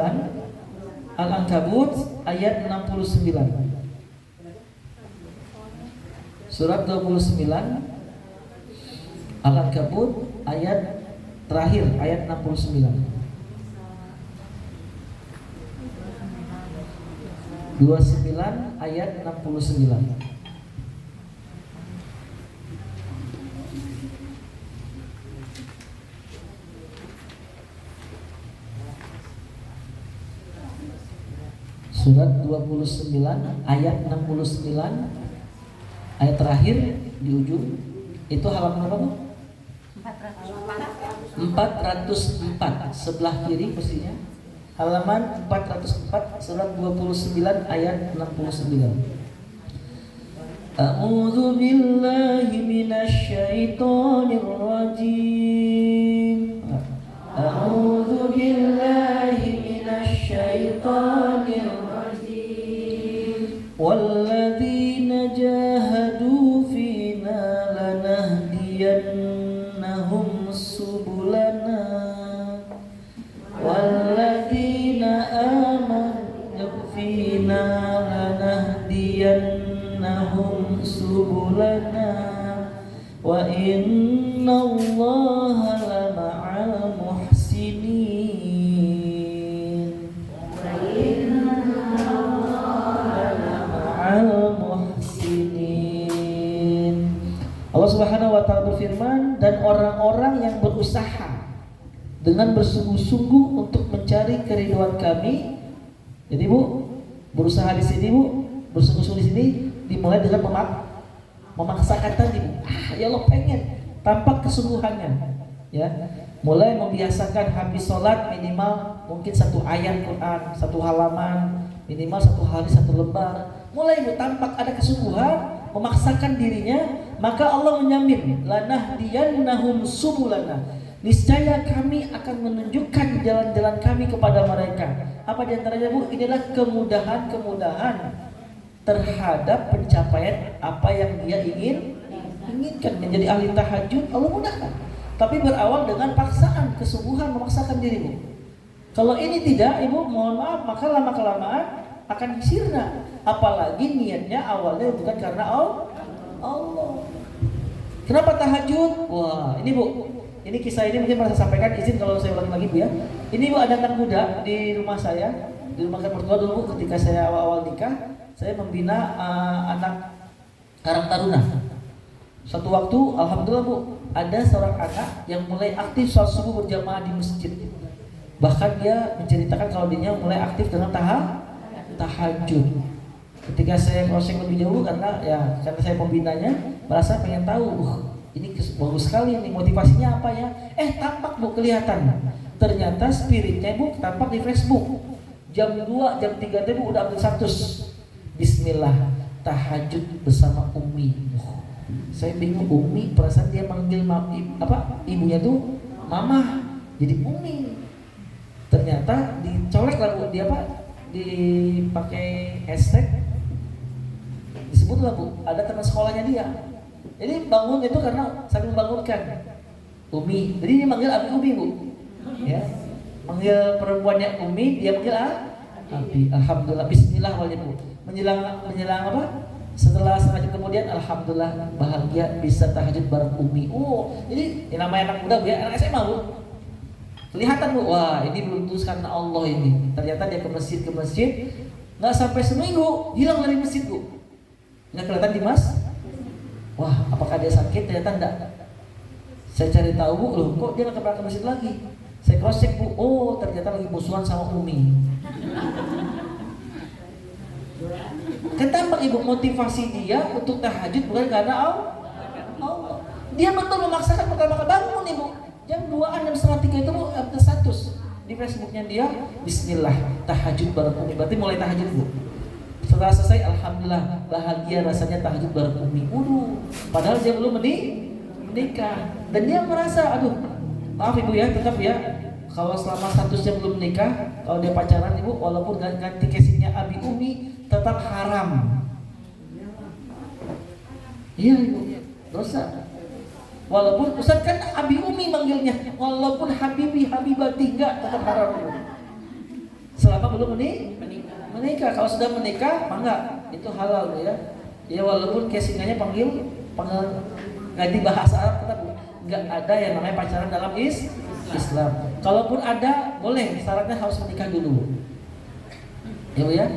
[SPEAKER 1] Al-Ankabut ayat 69. Surat 29 Al-Ankabut ayat terakhir, ayat 69. 29 ayat 69. Surat 29 ayat 69 ayat terakhir di ujung itu halaman berapa Bu? 404 sebelah kiri posisinya. Halaman 404 surat 29 ayat 69. A'udzu billahi minasy syaithanir rajim. A'udzu billahi minasy syaithanir rajim. Walladzina jahadu fina lanahdiyannahum subulana. Walladzina amanu fina lanahdiyannahum subulana wa innallaha lama'al muhsinin. Wa innallaha lama'al muhsinin. Allah Subhanahu wa taala berfirman, dan orang-orang yang berusaha dengan bersungguh-sungguh untuk mencari keridhaan kami. Jadi Bu, berusaha di sini Bu, bersungguh-sungguh di sini dimulai dengan memaksakan tadi. Ya Allah pengen, tampak kesungguhannya. Ya, mulai membiasakan habis sholat minimal mungkin 1 ayat Quran, 1 halaman, minimal 1 hari 1 lembar. Mulai Bu tampak ada kesungguhan, memaksakan dirinya, maka Allah menjamin lanahdiyannahum subulana. Niscaya kami akan menunjukkan jalan-jalan kami kepada mereka. Apa diantaranya Bu? Inilah kemudahan-kemudahan terhadap pencapaian apa yang dia inginkan. Menjadi ahli tahajud Allah mudahkan. Tapi berawal dengan paksaan, kesungguhan, memaksakan diri Bu. Kalau ini tidak Ibu, mohon maaf, maka lama-kelamaan akan sirna. Apalagi niatnya awalnya bukan karena Allah. Kenapa tahajud? Wah, ini Bu, ini kisah ini mungkin pernah saya sampaikan, izin kalau saya ulangi lagi Bu ya. Ini Bu, ada anak muda di rumah saya, di rumah mertua dulu Bu, ketika saya awal-awal nikah, saya membina anak Karang Taruna. Suatu waktu, alhamdulillah Bu, ada seorang anak yang mulai aktif sholat subuh berjamaah di masjid. Bahkan dia menceritakan kalau dirinya mulai aktif dengan tahajud. Ketika saya crossing lebih jauh karena saya pembinanya, merasa pengen tahu, ini bagus sekali nih, motivasinya apa ya? Tampak Bu, kelihatan Ternyata spiritnya Bu tampak di Facebook. Jam 2, jam 3 teh Bu udah update status. Bismillah, tahajud bersama Umi. Saya bingung, Umi perasaan dia manggil ibunya tuh Mama, jadi Umi. Ternyata dicolek lah Bu, dia dipakai hashtag, disebut lah Bu, ada teman sekolahnya dia. Jadi bangun itu karena saling membangunkan Umi, jadi dia manggil Abi Umi Bu. Ya, manggil perempuannya Umi, dia manggil Abi. Alhamdulillah, Bismillah awalnya Bu. Menjelang apa? Setelah setengah jam kemudian, alhamdulillah bahagia bisa tahajud bareng Umi. Oh, jadi ini namanya anak muda Bu ya, anak SMA Bu. Kelihatan Bu, wah ini belum tulus karena Allah ini. Ternyata dia ke masjid, nggak sampai seminggu hilang dari masjid Bu. Nggak kelihatan di Mas. Wah, apakah dia sakit? Ternyata enggak. Saya cari tahu Bu, loh kok dia nggak ke masjid lagi? Saya cross check Bu, oh ternyata lagi musuhan sama Umi. Kenapa Ibu motivasi dia untuk tahajud bukan karena Allah. Dia betul memaksakan pertama kali bangun Ibu. Jam 2-an, jam setengah 3 itu Bu update status di Facebooknya dia. Bismillah, tahajud bareng Umi. Berarti mulai tahajud Bu. Setelah selesai, alhamdulillah bahagia rasanya tahajud bareng Umi. Padahal dia belum menikah. Dan dia merasa, aduh maaf Ibu ya, tetap ya, kalau selama statusnya belum menikah, kalau dia pacaran Ibu, walaupun ganti casingnya Abi Umi, tetap haram. Iya Ibu, dosa. Walaupun Ustaz kan Abi Umi manggilnya, walaupun Habibi, Habibati, enggak, tetap haram Ibu. Selama belum menikah. Kalau sudah menikah, enggak, itu halal ya. Ya walaupun casingannya panggil ganti bahasa Arab, tetap enggak ada yang namanya pacaran dalam Islam. Kalaupun ada, boleh, syaratnya harus menikah dulu. Ya Bu ya.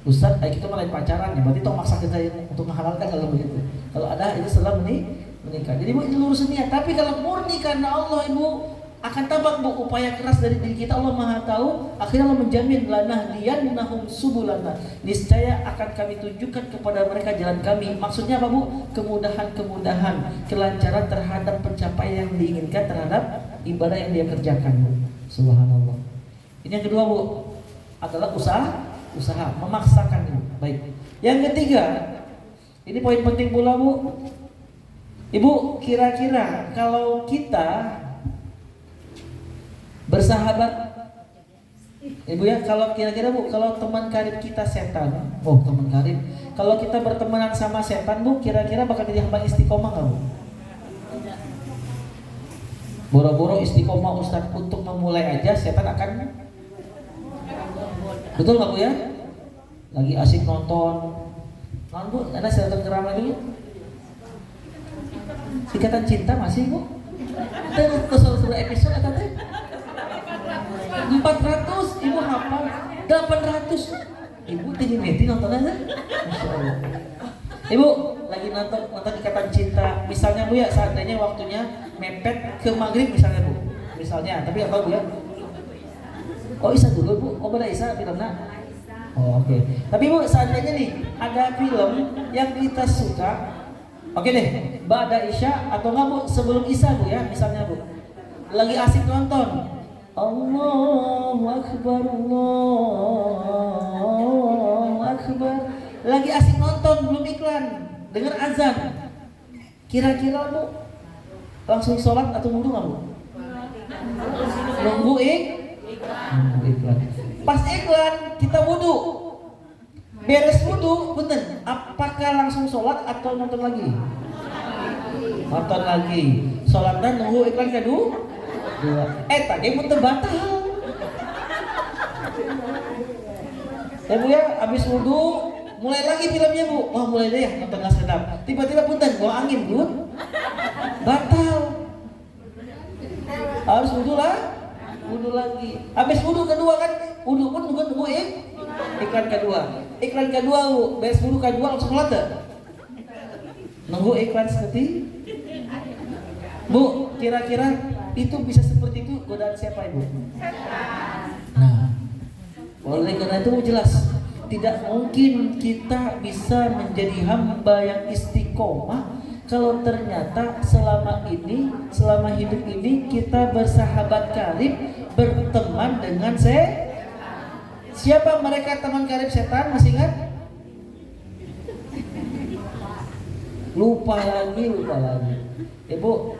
[SPEAKER 1] Ustaz, kita malah pacaran ya, berarti tolong maksa kita untuk menghalalkan kalau begitu. Kalau ada itu setelah menikah. Jadi Bu, itu lurus niat. Tapi kalau murni karena Allah Ibu, akan tampak Bu upaya keras dari diri kita. Allah Maha tahu. Akhirnya Allah menjamin lanahdiyannahum subulana. Niscaya akan kami tunjukkan kepada mereka jalan kami. Maksudnya apa Bu? Kemudahan, kelancaran terhadap pencapaian yang diinginkan terhadap ibadah yang dia kerjakan Bu. Subhanallah. Ini yang kedua Bu, adalah usaha memaksakan Bu. Baik. Yang ketiga, ini poin penting pula Bu. Ibu, kira-kira kalau kita bersahabat, Ibu ya, kalau kira-kira Bu, kalau teman karib kita setan, teman karib, kalau kita bertemanan sama setan Bu, kira-kira bakal jadi hamba istiqomah nggak Bu? Boro-boro istiqomah Ustaz untuk memulai aja, setan akan, betul nggak Bu ya? Lagi asik nonton Bu, ada setan kerama dulu. Ikatan Cinta masih Bu? Terus episode atau 400, Ibu hafal 800. Ibu tinggi nonton aja. Masya Allah. Ibu lagi nonton Ikatan Cinta. Misalnya Bu ya, seandainya waktunya mepet ke maghrib misalnya Bu. Misalnya, tapi apa Bu ya? Isa dulu Bu. Pada Isa filmnya. Oke. Tapi Bu, seandainya nih ada film yang kita suka. Oke deh, Ba'da Isya atau enggak Bu sebelum Isya Bu ya, misalnya Bu. Lagi asik nonton. Allahu Akbar, Allahu Akbar. Lagi asik nonton, belum iklan, dengar azan. Kira-kira Bu langsung sholat atau wudu nggak Bu? Nunggu iklan. Pas iklan kita wudu. Beres wudu, punten. Apakah langsung sholat atau nonton lagi? Nonton lagi. Sholat dan nunggu iklan kedua. Tadi mau terbatal. Ya Bu ya, habis wudu mulai lagi filmnya Bu. Wah mulai deh ya, nonton nggak sedap. Tiba-tiba punten, bawa angin Bu. Batal. Harus wudu lagi. Habis wudu kedua kan, wudu pun nunggu iklan kedua. Iklan kedua Bu, beres wudu kedua langsung sholat deh. Nunggu iklan seperti Bu, kira-kira itu bisa seperti itu godaan siapa Ibu? Nah, oleh karena itu jelas tidak mungkin kita bisa menjadi hamba yang istiqomah kalau ternyata selama hidup ini kita bersahabat karib, berteman dengan siapa mereka teman karib setan, masih ingat? Lupa lagi. Ibu,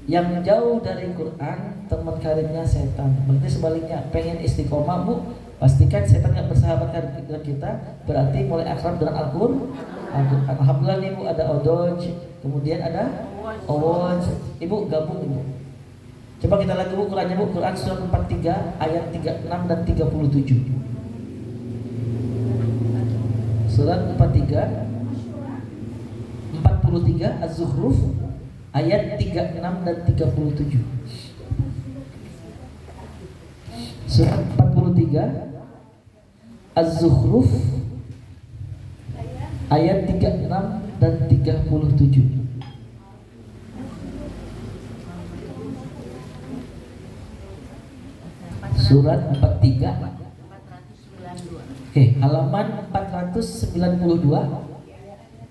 [SPEAKER 1] yang jauh dari Quran teman karibnya setan. Berarti sebaliknya, pengen istiqomah Bu, pastikan setan gak bersahabat karib dengan kita, berarti mulai akrab dengan Al-Quran. Alhamdulillah nih Bu, ada Odoj, kemudian ada Owoj. Ibu gabung Ibu. Coba kita lihat dulu Qurannya Bu, Quran surat 43 ayat 36 dan 37. Surat 43 Az-Zukhruf ayat 36 dan 37. Surat 43 Az-Zukhruf ayat 36 dan 37. Surat 43. Oke, halaman 492.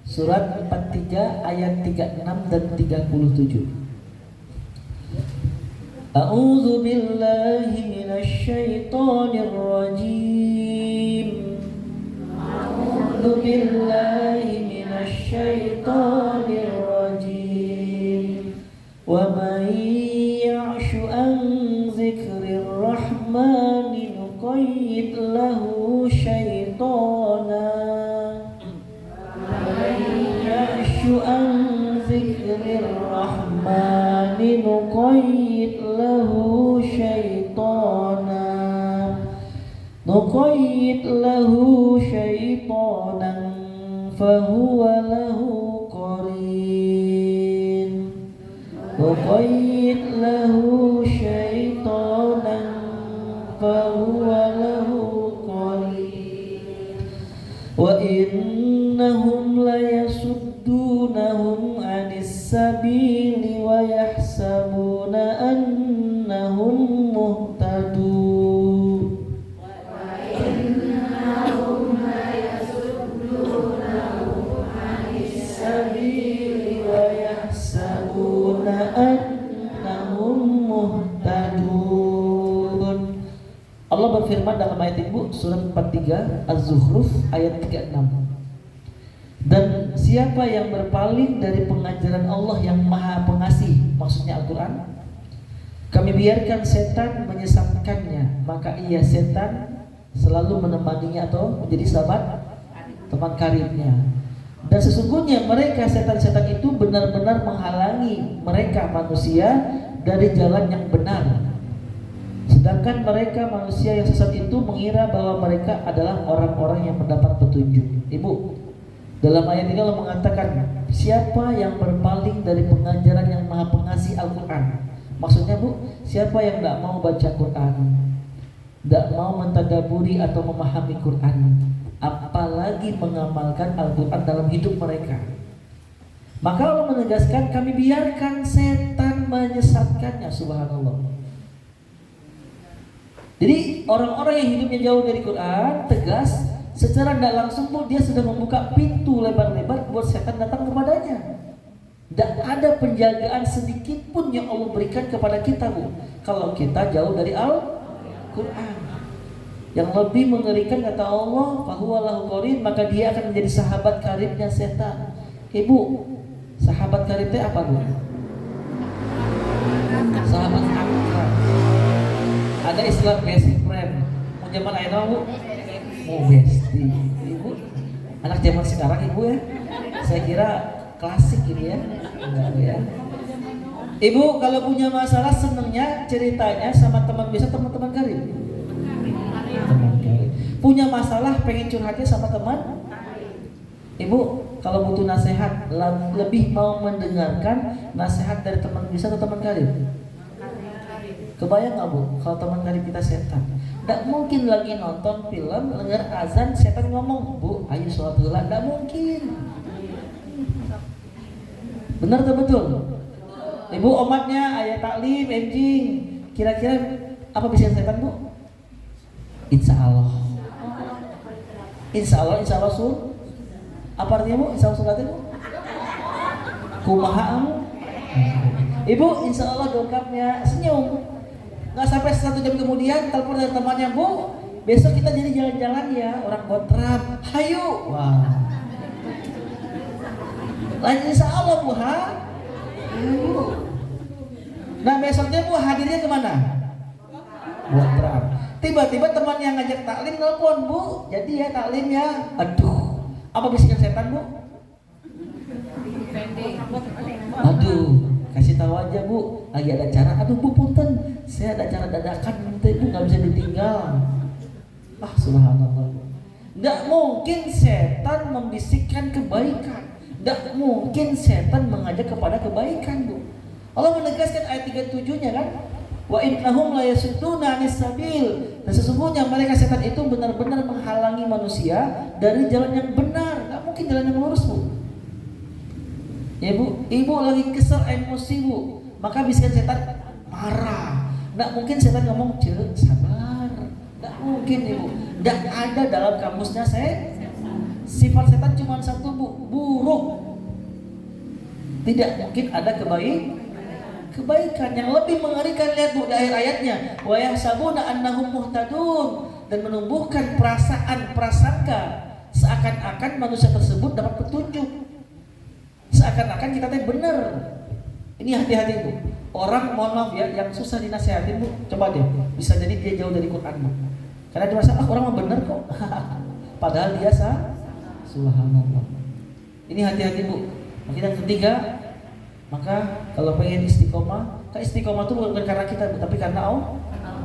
[SPEAKER 1] Surat 43 ayat 36 dan 37. A'udzu billahi minasy syaithanir rajim. A'udzu billahi minasy syaithanir rajim. Wa man ya'shu an dzikrir rahmani nuqayyid lahu syaitana. An dzikrir rahmani nuqayyid lahu syaitanan fahuwa lahu qarin. Nuqayyid lahu syaitanan fahuwa lahu qarin. Wa innahum la yasuddunahum 'anis sabili wa yahsabuna annahum muhtadun. Wa innahum la yasuddunahum 'anis sabili wa yahsabuna annahum muhtadun. Allah berfirman dalam ayat Ibu surat 43 Az-Zukhruf ayat 36. Dan siapa yang berpaling dari pengajaran Allah yang Maha Pengasih, maksudnya Al-Quran, kami biarkan setan menyesatkannya, maka ia setan selalu menemaninya atau menjadi sahabat teman karibnya. Dan sesungguhnya mereka setan-setan itu benar-benar menghalangi mereka manusia dari jalan yang benar. Sedangkan mereka manusia yang sesat itu mengira bahwa mereka adalah orang-orang yang mendapat petunjuk. Ibu, dalam ayat ini Allah mengatakan siapa yang berpaling dari pengajaran yang Maha Pengasih Al-Quran. Maksudnya Bu, siapa yang tidak mau baca Quran, tidak mau mentadaburi atau memahami Quran, apalagi mengamalkan Al-Quran dalam hidup mereka, maka Allah menegaskan kami biarkan setan menyesatkannya. Subhanallah. Jadi orang-orang yang hidupnya jauh dari Quran, tegas, secara tidak langsung pun dia sudah membuka pintu lebar-lebar buat setan datang kepadanya. Tidak ada penjagaan sedikit pun yang Allah berikan kepada kita Bu, kalau kita jauh dari Al-Quran. Yang lebih mengerikan kata Allah, fahuwa lahu qarin, maka dia akan menjadi sahabat karibnya setan. Ibu, sahabat karibnya apa Bu? Sahabat akrab. Ada istilah best friend. Mau zaman ayeuna Bu? Mau bestie. Ibu, anak zaman sekarang Ibu ya. Saya kira klasik ini ya. Enggak ya. Ibu kalau punya masalah senengnya ceritanya sama teman biasa, teman-teman karib. Teman karib. Punya masalah pengen curhatnya sama teman. Ibu kalau butuh nasihat lebih mau mendengarkan nasihat dari teman biasa atau teman karib? Kebayang gak Bu, kalau teman karib kita setan, gak mungkin lagi nonton film, dengar azan, setan ngomong, Bu, ayo sholat heula, gak mungkin. Benar atau betul? Ibu omatnya, ayat taklim, enjing, kira-kira apa bisikan setan Bu? Insya Allah. Insya Allah, insya Allah sul. Apa artinya Bu? Insya Allah sulatnya Bu? Kumaha kamu? Ibu, insya Allah dongkapnya senyum. Nggak sampai 1 jam kemudian telepon dari temannya, Bu, besok kita jadi jalan-jalan ya, orang kontrak. Hayu. Wah. Lain insya Allah Bu, ha? Hayu. Nah besoknya Bu hadirnya kemana? Kontrak. Tiba-tiba teman yang ngajak taklim telepon, Bu, jadi ya taklim ya. Aduh, apa bisikan setan Bu? Aduh, kasih tahu aja Bu, lagi ada acara. Aduh Bu punten, saya ada acara dadakan nanti Bu, nggak bisa ditinggal. Ah subhanallah. Nggak mungkin setan membisikkan kebaikan. Nggak mungkin setan mengajak kepada kebaikan Bu. Allah menegaskan ayat 37-nya kan, wa innahum la yasudduna 'anis sabil. Dan sesungguhnya mereka setan itu benar-benar menghalangi manusia dari jalan yang benar. Nggak mungkin jalan yang lurus Bu. Ya Bu, ibu lagi kesel emosi Bu, maka bisikan setan marah. Nggak mungkin setan ngomong cek sabar. Nggak mungkin Ibu. Nggak ada dalam kamusnya sifat setan cuma satu Bu, buruk. Tidak mungkin ada kebaikan yang lebih mengerikan. Lihat Bu di akhir ayatnya, wa yahsabuna annahum muhtadun, dan menumbuhkan perasaan prasangka seakan-akan manusia tersebut dapat petunjuk, seakan-akan kita teh benar. Ini hati-hati Bu. Orang mohon maaf ya, yang susah dinasihatin Bu, coba deh, bisa jadi dia jauh dari Quran Bu. Karena dia merasa orang mah benar kok. Padahal dia subhanallah. Ini hati-hati Bu. Mungkin yang ketiga, maka kalau pengen istiqomah, istiqomah itu bukan karena kita Bu, tapi karena Allah,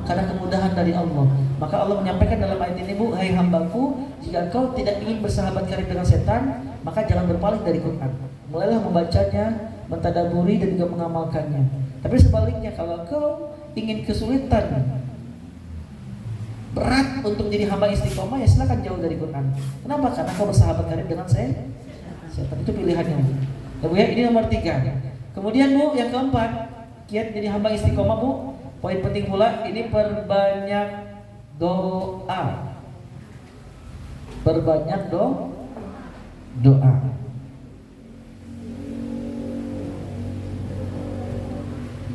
[SPEAKER 1] karena kemudahan dari Allah. Maka Allah menyampaikan dalam ayat ini Bu, hai hambaku, jika engkau tidak ingin bersahabat karib dengan setan, maka jangan berpaling dari Quran. Mulailah membacanya, mentadaburi dan juga mengamalkannya. Tapi sebaliknya, kalau engkau ingin kesulitan, berat untuk jadi hamba istiqomah, ya silakan jauh dari Quran. Kenapa? Karena kau bersahabat karib dengan setan. Itu pilihannya Bu. Ya Bu ya, ini nomor 3. Kemudian Bu, yang keempat, kiat jadi hamba istiqomah Bu. Poin penting pula, ini perbanyak doa. Perbanyak doa.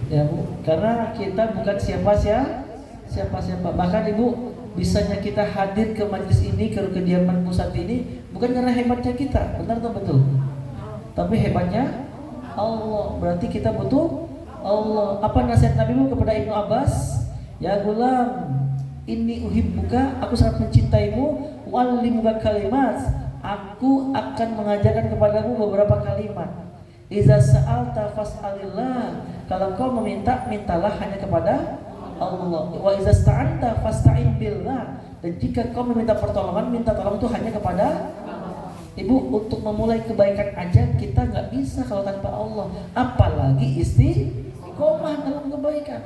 [SPEAKER 1] Ya Bu, karena kita bukan siapa-siapa. Bahkan Ibu, bisanya kita hadir ke majelis ini, ke kediaman pusat ini, bukan karena hebatnya kita, benar atau betul? Tapi hebatnya Allah. Berarti kita butuh Allah. Apa nasihat Nabi kepada Ibnu Abbas? Ya gulam, inni uhibbuka, aku sangat mencintaimu. Wa'allimuka kalimat, aku akan mengajarkan kepadamu beberapa kalimat. Iza sa'alta fas'alillah, kalau kau meminta, mintalah hanya kepada Allah. Wa iza sta'anta fasta'in billah, dan jika kau meminta pertolongan, minta tolong itu hanya kepada Ibu. Untuk memulai kebaikan aja kita nggak bisa kalau tanpa Allah, apalagi istiqomah dalam kebaikan.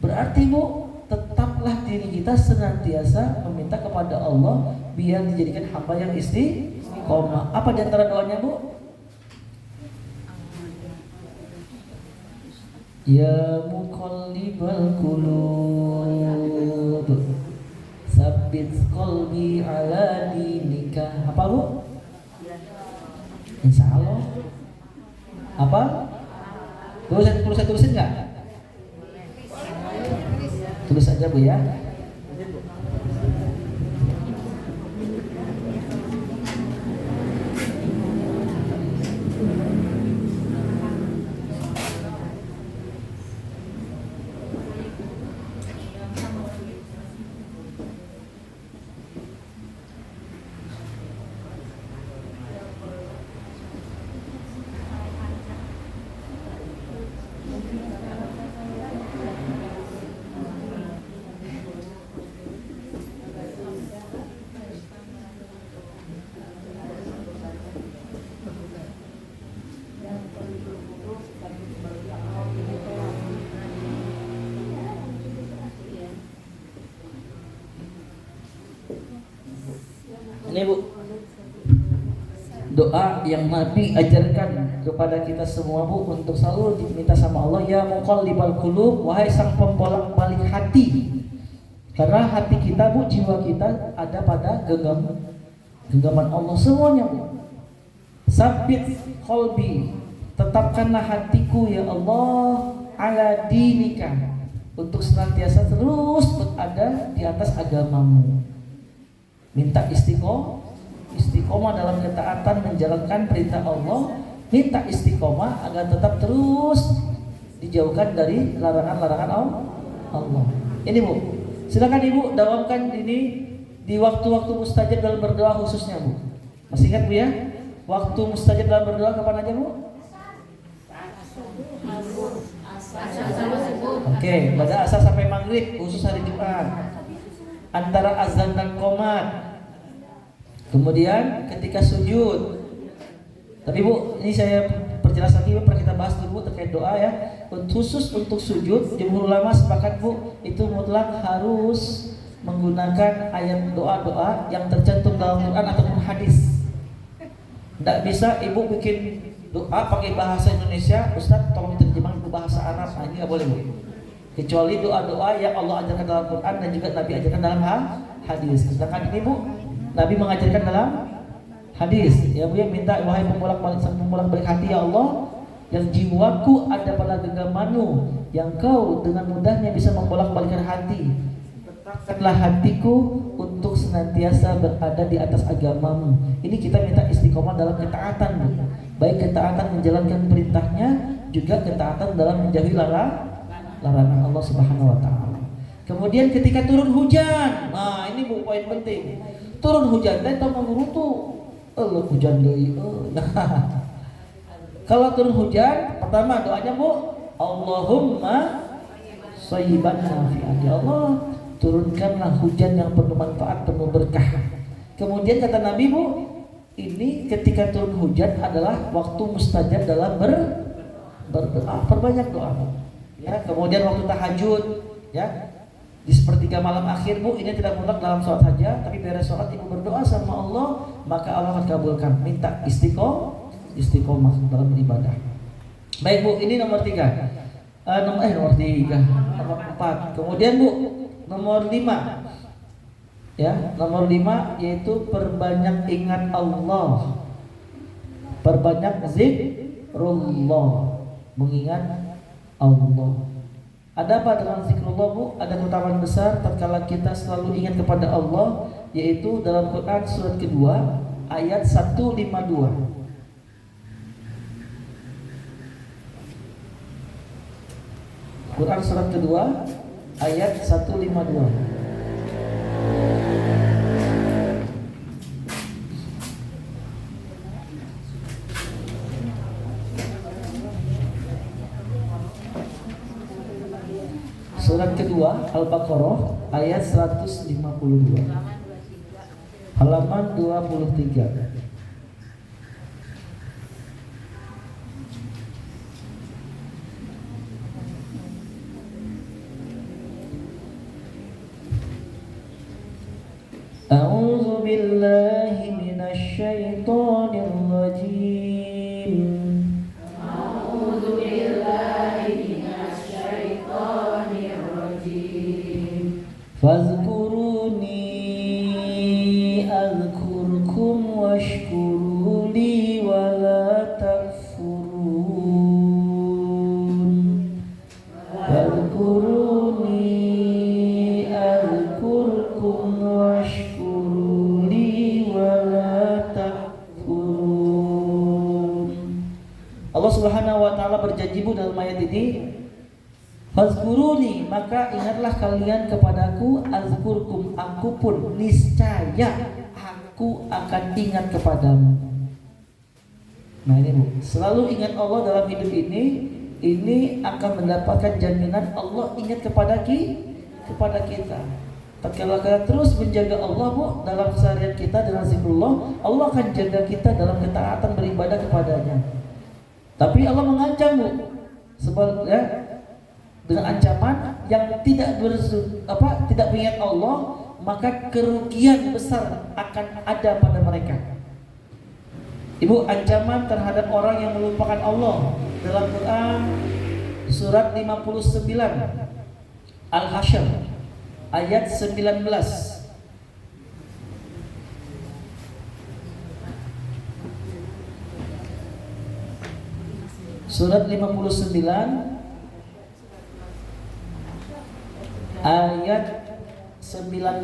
[SPEAKER 1] Berarti Bu, tetaplah diri kita senantiasa meminta kepada Allah biar dijadikan hamba yang istiqomah. Apa di antara doanya Bu? Ya muqallibal qulub, sabbit qalbi ala dinika. Apa Bu? Insya Allah. Apa? Tulisin nggak? Tulis aja Bu ya. Ini Bu, doa yang Nabi ajarkan kepada kita semua Bu, untuk selalu diminta sama Allah. Ya muqallibal qulub, wahai sang pembolak-balik hati. Karena hati kita Bu, jiwa kita ada pada genggaman Allah semuanya Bu. Sabit qalbi, tetapkanlah hatiku ya Allah ala dinika, untuk senantiasa terus berada di atas agamamu. Minta istiqomah dalam ketaatan menjalankan perintah Allah, minta istiqomah agar tetap terus dijauhkan dari larangan-larangan Allah. Ini Bu, silakan Ibu dawamkan ini di waktu-waktu mustajab dalam berdoa khususnya Bu. Masih ingat Bu ya? Waktu mustajab dalam berdoa kapan aja Bu? Oke, pada asar sampai maghrib khusus hari Jumat. Antara azan dan qomat. Kemudian ketika sujud. Tapi Bu, ini saya perjelas lagi Bu, pernah kita bahas dulu terkait doa ya. Khusus untuk sujud, jumhur ulama sepakat Bu, itu mutlak harus menggunakan ayat doa-doa yang tercantum dalam Quran ataupun hadis. Tidak bisa Ibu bikin doa pakai bahasa Indonesia, Ustaz tolong diterjemahkan ke bahasa Arab. Nah, ini nggak boleh Bu. Kecuali doa-doa yang Allah ajarkan dalam Quran dan juga Nabi ajarkan dalam hadis. Sedangkan ini Bu, Nabi mengajarkan dalam hadis. Ya Bu, yang minta wahai pembolak-balik hati ya Allah, yang jiwaku ada pada genggamanmu, yang kau dengan mudahnya bisa membolak-balikan hati. Tetapkanlah hatiku untuk senantiasa berada di atas agamamu. Ini kita minta istiqomah dalam ketaatan Bu. Baik ketaatan menjalankan perintahnya, juga ketaatan dalam menjauhi larangan Allah Subhanahu wa taala. Kemudian ketika turun hujan, nah ini Bu poin penting. Turun hujan teh tong ngurutu. Hujan deui. Kalau turun hujan, pertama doanya Bu, Allahumma shayyiban nafi'an. Ya Allah, turunkanlah hujan yang penuh manfaat, penuh berkah. Kemudian kata Nabi Bu, ini ketika turun hujan adalah waktu mustajab dalam berdoa. Perbanyak doa Bu. Ya, kemudian waktu tahajud, ya, di sepertiga malam akhir Bu, ini tidak mutlak dalam sholat saja, tapi beres sholat Ibu berdoa sama Allah, maka Allah akan kabulkan. Minta istiqomah dalam beribadah. Baik Bu, ini nomor 3. Nomor 4. Kemudian Bu, nomor 5. Ya, nomor 5 yaitu perbanyak ingat Allah. Perbanyak zikrullah, mengingat Allah. Ada apa dengan zikrullah Bu? Ada keutamaan besar tatkala kita selalu ingat kepada Allah, yaitu dalam Quran surat kedua ayat 152. Quran surat kedua ayat 152. Surat kedua Al-Baqarah ayat 152. Halaman 23. A'udzu billahi minasy syaithanir rajim. A'udzu billahi minasy syaithanir rajim. Fadhkuruni adzkurkum washkuru li wa la takfurun. Fadhkuruni adzkurkum washkuru li wa la takfurun. Allah Subhanahu wa taala berjanji Bu dalam ayat ini, fazkuruni, maka ingatlah kalian kepadaku, azkurkum, aku pun niscaya aku akan ingat kepadamu. Nah ini Bu, selalu ingat Allah dalam hidup ini akan mendapatkan jaminan Allah ingat kepada kita. Tatkala kita terus menjaga Allah Bu dalam keseharian kita dengan zikrullah, Allah akan jaga kita dalam ketaatan beribadah kepadanya. Tapi Allah mengancam Bu, ya, dengan ancaman yang tidak mengingat Allah, maka kerugian besar akan ada pada mereka. Ibu, ancaman terhadap orang yang melupakan Allah dalam Quran surat 59 Al-Hasyr ayat 19. Surat 59 ayat 19.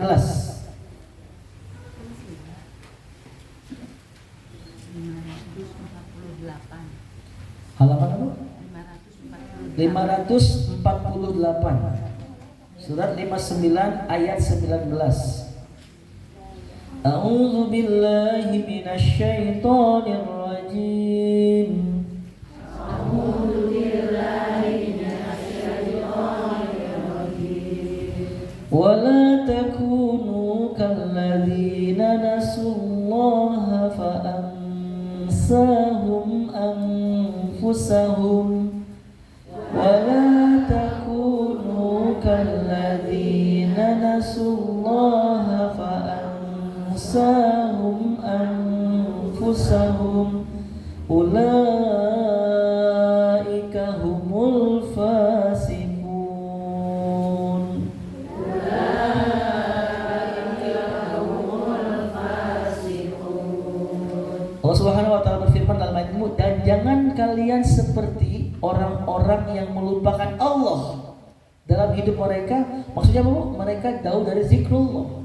[SPEAKER 1] Halaman apa? 548. Surat 59 ayat 19. A'udzu billahi minasy syaithanir rajim. A'udzu billahi minasy syaithanir rajim. Wa la takunu kalladzina nasullaha fa ansahum anfusahum wa la takunu kalladzina nasullaha fa ansahum anfusahum ulaika humul fasiqun. Allah Subhanahu wa taala berfirman dalam ayat ini, dan jangan kalian seperti orang-orang yang melupakan Allah dalam hidup mereka. Maksudnya apa? Mereka jauh dari zikrullah.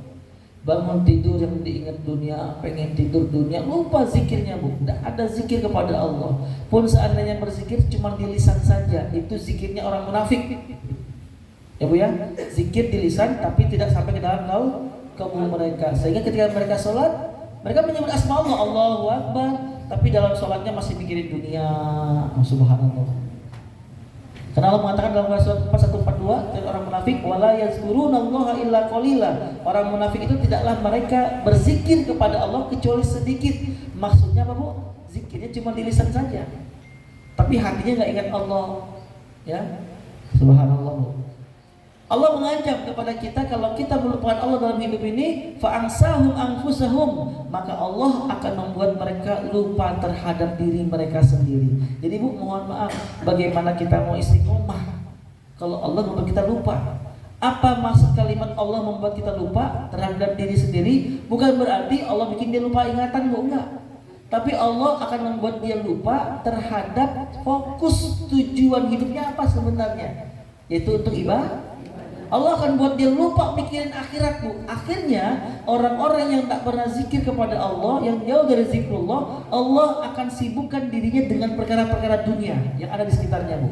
[SPEAKER 1] Bangun tidur yang diingat dunia, pengen tidur dunia, lupa zikirnya bu. Tidak ada zikir kepada Allah. Pun seandainya berzikir cuma di lisan saja, itu zikirnya orang munafik. Ya bu ya, zikir di lisan tapi tidak sampai ke dalam kalbu mereka. Sehingga ketika mereka sholat, mereka menyebut asma Allah, Allahu Akbar, tapi dalam sholatnya masih mikirin dunia. Subhanallah. Karena Allah mengatakan dalam surat 4142 orang munafik wala yazkurunallaha illa qalila. Orang munafik itu tidaklah mereka berzikir kepada Allah kecuali sedikit. Maksudnya apa bu? Zikirnya cuma di lisan saja, tapi hatinya nggak ingat Allah. Ya, subhanallah bu. Allah mengancam kepada kita kalau kita melupakan Allah dalam hidup ini, fa'ansahum anfusahum, maka Allah akan membuat mereka lupa terhadap diri mereka sendiri. Jadi bu, mohon maaf, bagaimana kita mau istiqomah kalau Allah membuat kita lupa? Apa maksud kalimat Allah membuat kita lupa terhadap diri sendiri? Bukan berarti Allah bikin dia lupa ingatan, bu, enggak. Tapi Allah akan membuat dia lupa terhadap fokus tujuan hidupnya apa sebenarnya, yaitu untuk ibadah. Allah akan buat dia lupa mikirin akhirat bu. Akhirnya orang-orang yang tak pernah zikir kepada Allah, yang jauh dari zikrullah, Allah akan sibukkan dirinya dengan perkara-perkara dunia yang ada di sekitarnya bu.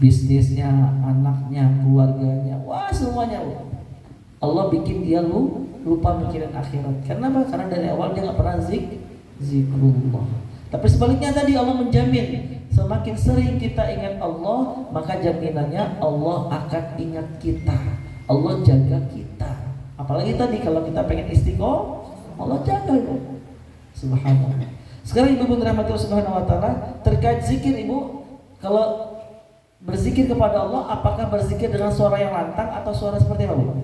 [SPEAKER 1] Bisnisnya, anaknya, keluarganya, wah semuanya bu. Allah bikin dia lupa mikirin akhirat. Kenapa? Karena dari awal dia gak pernah zikrullah. Tapi sebaliknya tadi Allah menjamin, semakin sering kita ingat Allah, maka jaminannya Allah akan ingat kita. Allah jaga kita. Apalagi tadi kalau kita pengen istiqomah, Allah jaga itu. Subhanallah. Sekarang ibu dirahmati Allah Subhanahu wa taala, terkait zikir ibu, kalau berzikir kepada Allah, apakah berzikir dengan suara yang lantang atau suara seperti apa bu?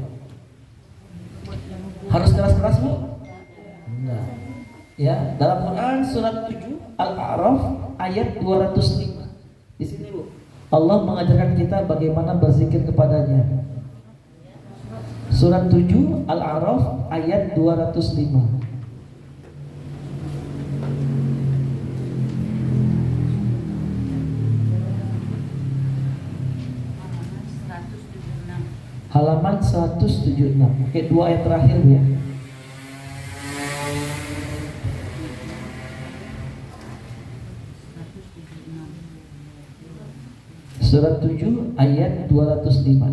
[SPEAKER 1] Harus keras-keras bu? Enggak. Ya, dalam Quran surat 7 Al-A'raf ayat 205. Di sini bu, Allah mengajarkan kita bagaimana berzikir kepadanya. Surat 7 Al-A'raf ayat 205. Halaman 176. Oke, dua ayat terakhir ya. Surat 7 ayat 205.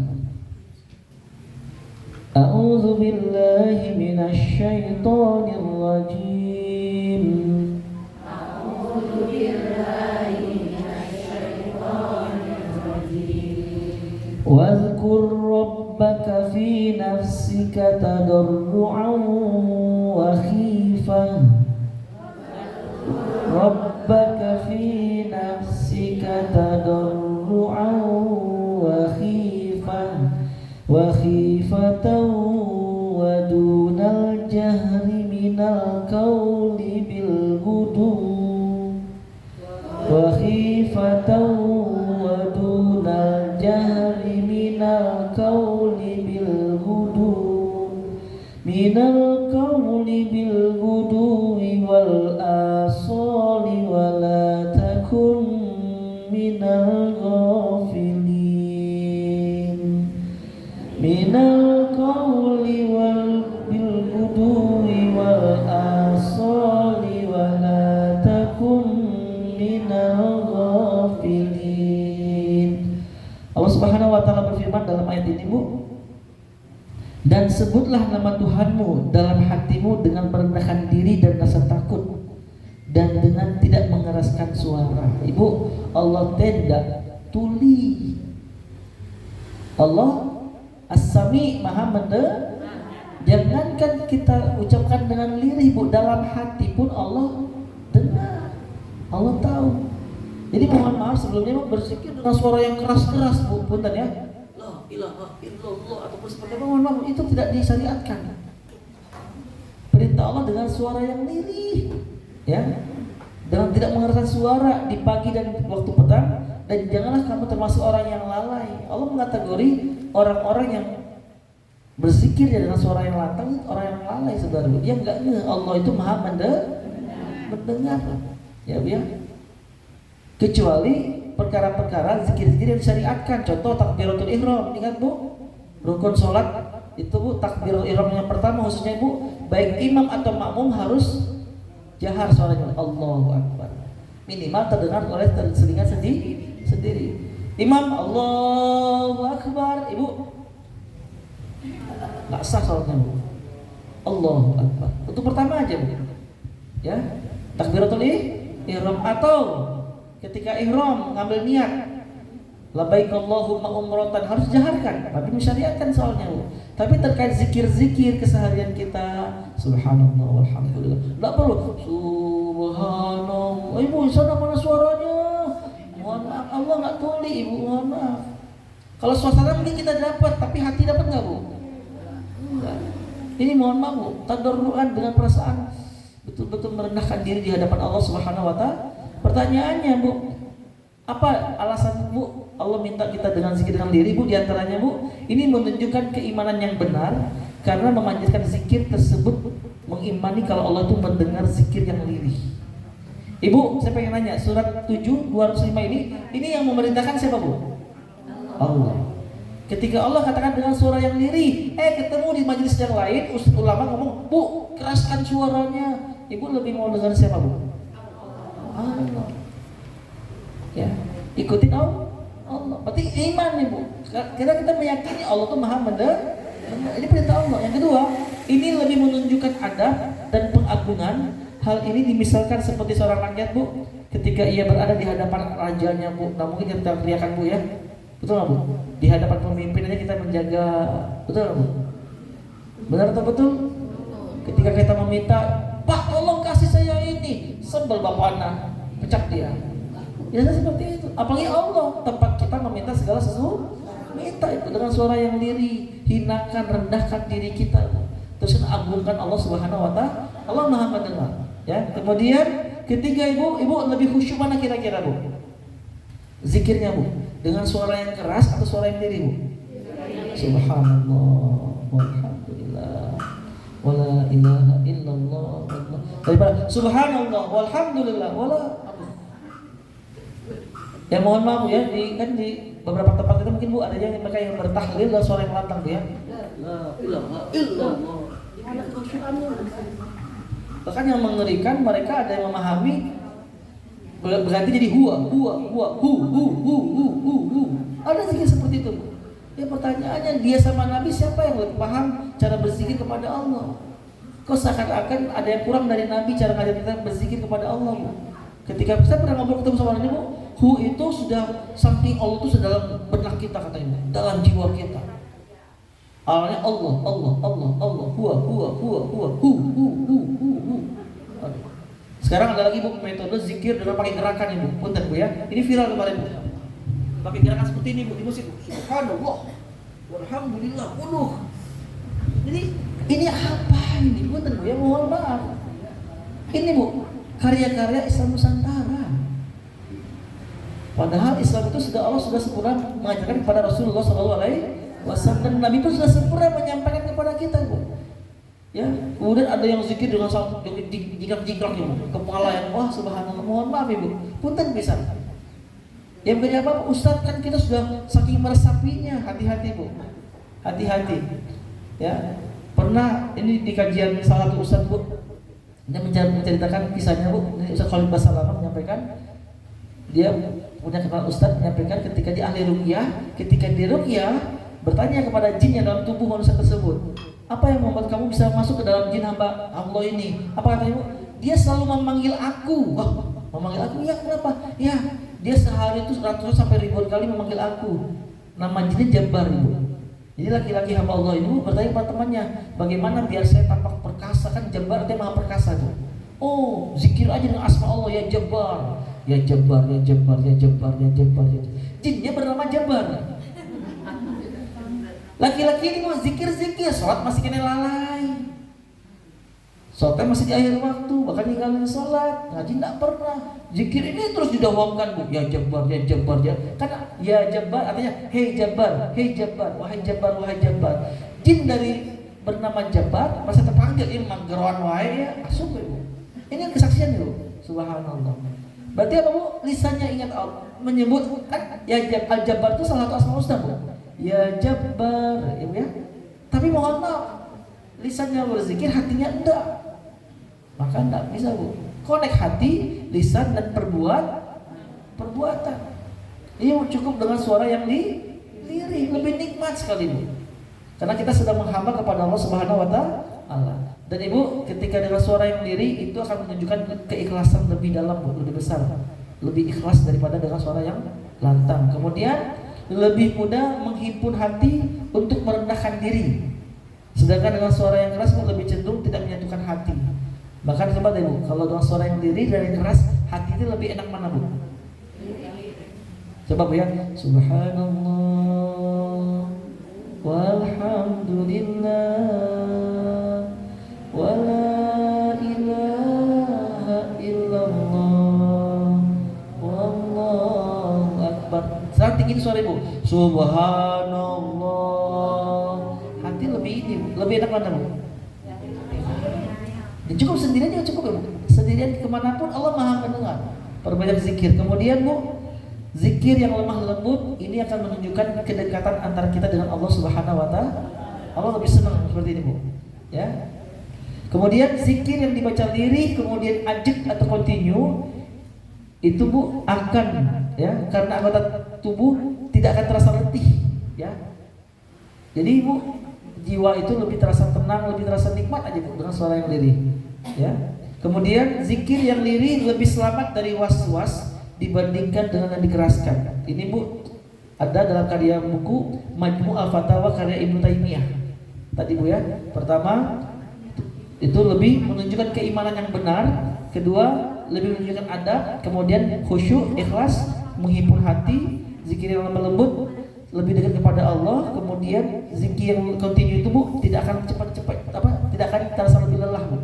[SPEAKER 1] A'udzu billahi minasy syaithanir rajim. A'udzu billahi minasy syaithanir rajim. Wadhkur rabbaka fi nafsika tadarruan wa khifah. Rabbaka fi nafsika tadarruan wa khifatan wa dunal jahri minal qawli bil ghudu wa khifatan wa dunal jahri minal qawli bil ghudu minal qawli bil ghudu wal asali wa la takun minal ghafilin minal qawli wal bil ghudwi wal asali wala takum minal ghafilin. Allah Subhanahu wa taala berfirman dalam ayat ini, Bu, dan sebutlah nama Tuhanmu dalam hatimu dengan merendahkan diri dan rasa takut dan dengan tidak mengeraskan suara. Ibu, Allah tidak tuli. Allah As-Sami, Maha mendengar. Jangankan kita ucapkan dengan lirih, Bu, dalam hati pun Allah dengar. Allah tahu. Jadi mohon maaf sebelumnya, Bu, berzikir dengan suara yang keras-keras, Bu, punten ya. La ilaha illallah ataupun seperti apa, mohon maaf, itu tidak disyariatkan. Perintah Allah dengan suara yang lirih, ya, dengan tidak mengeraskan suara di pagi dan waktu petang, dan janganlah kamu termasuk orang yang lalai. Allah mengategori orang-orang yang berzikir dengan suara yang lantang, orang yang lalai, saudara. Dia enggak nge, Allah itu Maha mendengar, ya, Bu, ya. Kecuali perkara-perkara zikir-zikir yang disyariatkan. Contoh takbiratul ihram, ingat, Bu, rukun sholat itu, Bu, takbiratul ihram yang pertama khususnya, Bu, baik imam atau makmum harus jahar suaranya, Allahu Akbar, minimal terdengar oleh telinga sendiri. Imam Allahu Akbar, Ibu, nggak sah sholatnya, Bu. Allahu Akbar untuk pertama aja, Bu, ya, takbiratul ihram. Atau ketika ihram ngambil niat labbaik Allahumma umratan harus jaharkan, tapi mensyariatkan soalnya, Bu. Tapi terkait zikir-zikir keseharian kita, subhanallah walhamdulillah, enggak perlu subhanallah. Ibu, sana mana suaranya? Mohon maaf, Allah enggak tuli, Ibu, mohon maaf. Kalau suasana mungkin kita dapat, tapi hati dapat enggak, Bu? Enggak. Ini mohon maaf, Bu, tadarruan dengan perasaan betul-betul merendahkan diri di hadapan Allah Subhanahu wa taala. Pertanyaannya, Bu, apa alasan, Bu, Allah minta kita dengan zikir dengan diri, Bu? Di antaranya, Bu, ini menunjukkan keimanan yang benar karena memanjatkan zikir tersebut mengimani kalau Allah itu mendengar zikir yang lirih. Ibu, saya pengen nanya, surat 7:205 ini yang memerintahkan siapa, Bu? Allah. Ketika Allah katakan dengan suara yang lirih, ketemu di majelis yang lain, ustaz ulama ngomong, Bu, keraskan suaranya. Ibu lebih mau dengar siapa, Bu? Allah. Ya, ikutin Allah. Berarti iman nih, Bu. Kita meyakini Allah itu Maha mendengar. Ini perintah Allah. Yang kedua, ini lebih menunjukkan adab dan pengagungan. Hal ini dimisalkan seperti seorang rakyat, Bu, ketika ia berada di hadapan rajanya, Bu. Nah, mungkin kita teriakan, Bu, ya. Betul nggak, Bu? Di hadapan pemimpinnya kita menjaga, betul nggak, Bu? Benar atau betul? Ketika kita meminta, Pak, tolong kasih saya ini, sebel bapak anak, pecah dia. Ya, seperti itu. Apalagi Allah, tempat kita meminta segala sesuatu, minta itu dengan suara yang lirih, hinakan, rendahkan diri kita, terus agungkan Allah Subhanahu wa taala. Allah Maha mendengar, ya. Kemudian ketiga, Ibu lebih khusyuk mana kira-kira, Bu? Zikirnya, Bu, dengan suara yang keras atau suara yang lirih, Bu? Subhanallah walhamdulillah wala ilaha illallah. Daripada subhanallah walhamdulillah wala. Ya, mohon maaf, ya, di beberapa tempat itu mungkin, Bu, ada yang mereka yang bertahlil dengan suara yang lantang, ya. La ilaha illallah. Bahkan yang mengerikan, mereka ada yang memahami berganti jadi hu. Ada zikir seperti itu, Bu. Ya, pertanyaannya, dia sama Nabi siapa yang lebih paham cara berzikir kepada Allah? Kok seakan-akan ada yang kurang dari Nabi cara ngajar kita berzikir kepada Allah, Bu? Ketika saya pernah ngobrol ketemu sama Nabi, Bu, hu itu sudah saking Allah itu sudah dalam benak kita, katanya, dalam jiwa kita. Awalnya Allah, huwa, hu. Sekarang ada lagi, Bu, metode zikir dengan pakai gerakan, Ibu. Punten, Bu, ya. Ini viral kemarin, Bu. Pakai gerakan seperti ini, Bu, di musik. Subhanallah, walhamdulillah, Jadi ini apa ini? Punten, Bu, ya, mohon maaf. Ini, Bu, karya-karya Islam Nusantara. Padahal Islam itu Allah sudah sempurna mengajarkan kepada Rasulullah SAW, dan Nabi pun sudah sempurna menyampaikan kepada kita, Bu. Ya, kemudian ada yang zikir dengan jingkrak-jingkrak, Ibu, kepala yang, wah, subhanallah, mohon maaf, Ibu, punten bisa. Ya bukannya apa, Ustadz kan kita sudah saking meresapinya. Hati-hati Bu, hati-hati. Ya, pernah ini di kajian salah satu Ustadz Bu, dia menceritakan kisahnya Bu. Ini Ustadz Khalid Basalamah menyampaikan, dia punya kenal Ustadz menyampaikan ketika dia ahli ruqyah, ketika di ruqyah bertanya kepada jin yang dalam tubuh manusia tersebut, apa yang membuat kamu bisa masuk ke dalam jin hamba Allah ini? Apa katanya Bu? Dia selalu memanggil aku. Wah, memanggil aku? Ya, kenapa? Ya, dia sehari itu ratusan sampai ribuan kali memanggil aku. Nama jinnya Jabbar Ibu. Jadi laki-laki hamba Allah ini bertanya kepada temannya, bagaimana biar saya tampak perkasa? Kan Jabbar artinya maha perkasa tuh. Oh, zikir aja dengan asma Allah, ya Jabbar, ya Jabbar, ya Jabbar, ya Jabbar, ya Jabbar, ya Jabbar. Jinnya bernama Jabbar. Laki-laki ini mau zikir-zikir, sholat masih kena lalai. Sholatnya masih di akhir waktu, bahkan ninggalin sholat, ngaji tidak pernah. Zikir ini terus didawamkan Bu, ya Jabbar, ya Jabbar, ya. Karena ya Jabbar artinya hei Jabbar, hei Jabbar, wahai Jabbar, wahai Jabbar. Jin dari bernama Jabbar masa terpanggil ini manggeroan wahai ya, asup Bu. Ini kesaksian Bu, subhanallah. Berarti apa Bu? Lisannya ingat Allah, menyebut kan ya Al-Jabbar itu salah satu asma husna Bu. Ya Jabbar, ya. Tapi mohon maaf, lisannya berzikir, hatinya enggak. Maka enggak bisa Bu. Connect hati, lisan dan perbuatan. Ini cukup dengan suara yang lirih, lebih nikmat sekali Bu. Karena kita sedang menghamba kepada Allah Subhanahu wa taala. Dan Ibu, ketika dengan suara yang lirih itu akan menunjukkan keikhlasan lebih dalam Bu, lebih besar. Lebih ikhlas daripada dengan suara yang lantang. Kemudian lebih mudah menghimpun hati untuk merendahkan diri. Sedangkan dengan suara yang keras lebih cenderung tidak menyatukan hati. Bahkan coba deh Bu, kalau dengan suara yang lirih dan yang keras, hati itu lebih enak mana Bu? Coba Bu ya. Subhanallah walhamdulillah wala ilaha illallah wallahu akbar. Saat tinggi suara Ibu. Subhanallah. Hati lebih ini, lebih enak mana Bu? Dan cukup sendirian juga cukup ya Bu. Sendirian kemanapun Allah maha mendengar. Perbanyak zikir. Kemudian Bu, zikir yang lemah lembut ini akan menunjukkan kedekatan antara kita dengan Allah Subhanahu wa taala. Allah lebih senang seperti ini Bu. Ya. Kemudian zikir yang dibaca lirih kemudian ajak atau continue itu Bu akan ya karena anggota tubuh tidak akan terasa letih ya. Jadi Bu, jiwa itu lebih terasa tenang, lebih terasa nikmat aja Bu dengan suara yang lirih ya. Kemudian zikir yang lirih lebih selamat dari was-was dibandingkan dengan yang dikeraskan. Ini Bu ada dalam karya buku Majmu' al-Fatawa karya Ibnu Taimiyah. Tadi Bu ya, pertama itu lebih menunjukkan keimanan yang benar, kedua lebih menunjukkan adab, kemudian khusyuk, ikhlas, menghimpun hati, zikir yang lemah lembut, lebih dekat kepada Allah, kemudian zikir yang continue itu Bu tidak akan cepat-cepat tidak akan terasa lebih lelah Bu.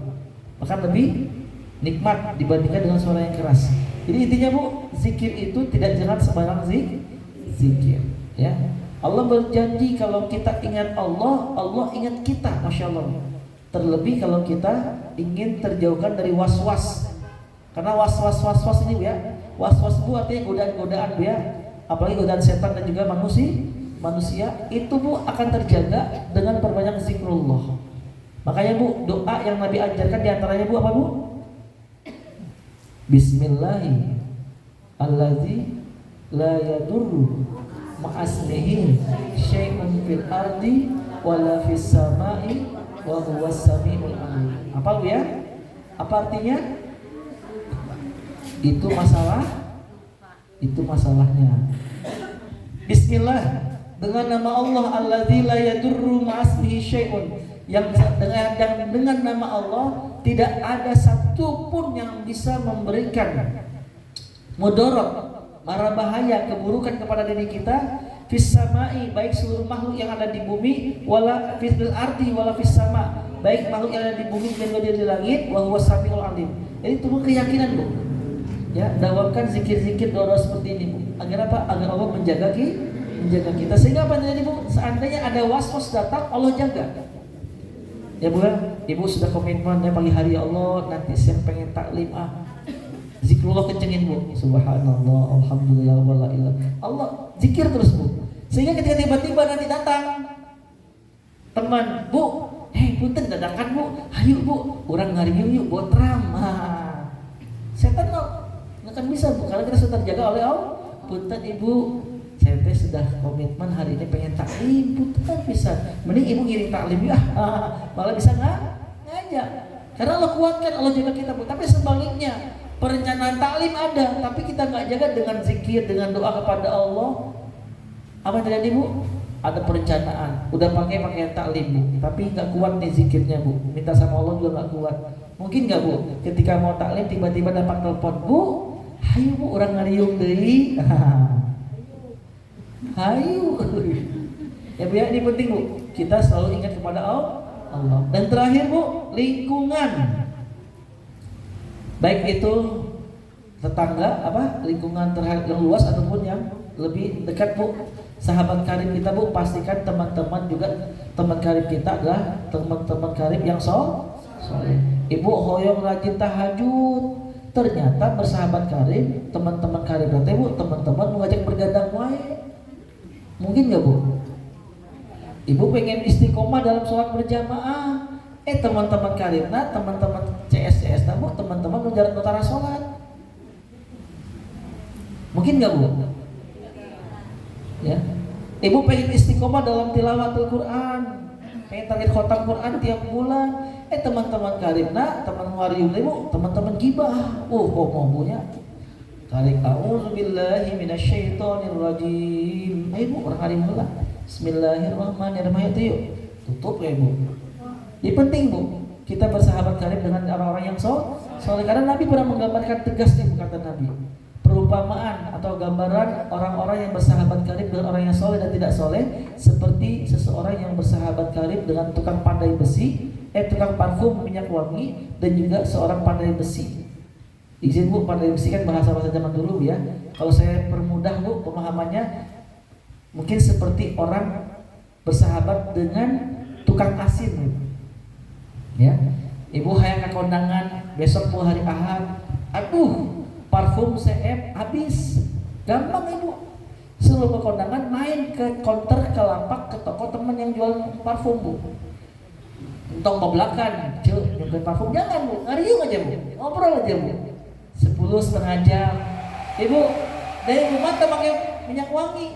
[SPEAKER 1] Bahkan lebih nikmat dibandingkan dengan suara yang keras. Jadi intinya Bu, zikir itu tidak jangan sembarang zikir ya. Allah berjanji kalau kita ingat Allah, Allah ingat kita, Masya Allah. Terlebih kalau kita ingin terjauhkan dari was-was. Karena was-was ini ya, was-was Bu artinya godaan-godaan Bu ya. Apalagi godaan setan dan juga manusia itu Bu akan terjaga dengan perbanyak zikrullah. Makanya Bu, doa yang Nabi ajarkan diantaranya Bu apa Bu? Bismillahi allazi la yadurru ma'asmihi syai'un fil ardi wala fis sama'i wa huwas samiul alim. Apa Bu ya? Apa artinya? Itu masalahnya. Bismillah, dengan nama Allah allazi la yadurru ma'asmihi syai'un, yang dengan nama Allah tidak ada satupun yang bisa memberikan mudarat, mara bahaya, keburukan kepada diri kita, fis samai, baik seluruh makhluk yang ada di bumi, wala fil ardi wala fis sama, baik makhluk yang ada di bumi dan juga di langit, wa huwas samiul alim. Jadi itu keyakinan Bu. Ya, dawamkan zikir-zikir doa seperti ini Bu. Agar apa? Agar Allah menjaga kita. Sehingga apa terjadi Bu? Seandainya ada was-was datang, Allah jaga. Ya Bu, Ibu sudah komitmen ya pagi hari ya Allah nanti siang pengen taklim Zikrullah kencengin Bu. Subhanallah, alhamdulillah, wala ilah. Allah zikir terus Bu. Sehingga ketika tiba-tiba nanti datang teman, Bu, punten dadakan Bu, ayo Bu, orang ngariu yuk botram. Setan nggak akan bisa Bu, karena kita sudah terjaga oleh Allah. Punten Ibu, saya teh sudah komitmen hari ini pengen taklim, punten bisa. Mending Ibu ngiring taklim ya, malah bisa ngajak. Karena Allah kuatkan, Allah jaga kita Bu. Tapi sebaliknya, perencanaan taklim ada, tapi kita nggak jaga dengan zikir, dengan doa kepada Allah. Apa yang terjadi Bu? Ada perencanaan, udah pakai pakaian taklim Bu, tapi nggak kuat nih zikirnya Bu. Minta sama Allah juga nggak kuat. Mungkin nggak Bu? Ketika mau taklim tiba-tiba dapat telepon, Bu, hayu Bu, orang ngariung deui. Hayu. Ya Bu ya, ini penting Bu. Kita selalu ingat kepada Allah. Dan terakhir Bu, lingkungan. Baik itu tetangga, lingkungan terhadap yang luas ataupun yang lebih dekat Bu. Sahabat karib kita Bu, pastikan teman-teman juga teman karib kita adalah teman-teman karib yang soleh. Ibu hoyong rajin tahajud, ternyata bersahabat karib, teman-teman karib nanti Bu, teman-teman mengajak bergadang wae. Mungkin nggak Bu? Ibu pengen istiqomah dalam sholat berjamaah, teman-teman karib, teman-teman CS Bu, teman-teman menjalankan utara sholat. Mungkin nggak Bu? Ya, Ibu pengen istiqomah dalam tilawatul Quran, pengen target khotam Quran tiap bulan. Teman-teman karibna, teman wariun Ibu, teman-teman gibah. Kok mau punya? Tarik auzubillahi minasyaitonirrajim. Ibu orang harim heula. Bismillahirrahmanirrahim. Yuk, tutup ya Ibu. Ini penting Bu, kita bersahabat karib dengan orang-orang yang soleh. Karena Nabi pernah menggambarkan tegas nih kata Nabi. Perumpamaan atau gambaran orang-orang yang bersahabat karib dengan orang yang soleh dan tidak soleh seperti seseorang yang bersahabat karib dengan tukang pandai besi, tukang parfum minyak wangi, dan juga seorang pandai besi. Izin Bu, pandai besi kan bahasa-bahasa zaman dulu ya. Kalau saya permudah Bu pemahamannya, mungkin seperti orang bersahabat dengan tukang asin. Ya, Ibu hayang ke kondangan besok Bu hari Ahad. Aduh, parfum CF habis, gampang Ibu. Sebelum kondangan main ke counter, ke lapak, ke toko teman yang jual parfum Bu. Entong bablakan, nyukai parfum jangan Bu, ngariung aja Bu, ngobrol aja Bu. 10,5 jam, Ibu dari rumah tak pakai minyak wangi,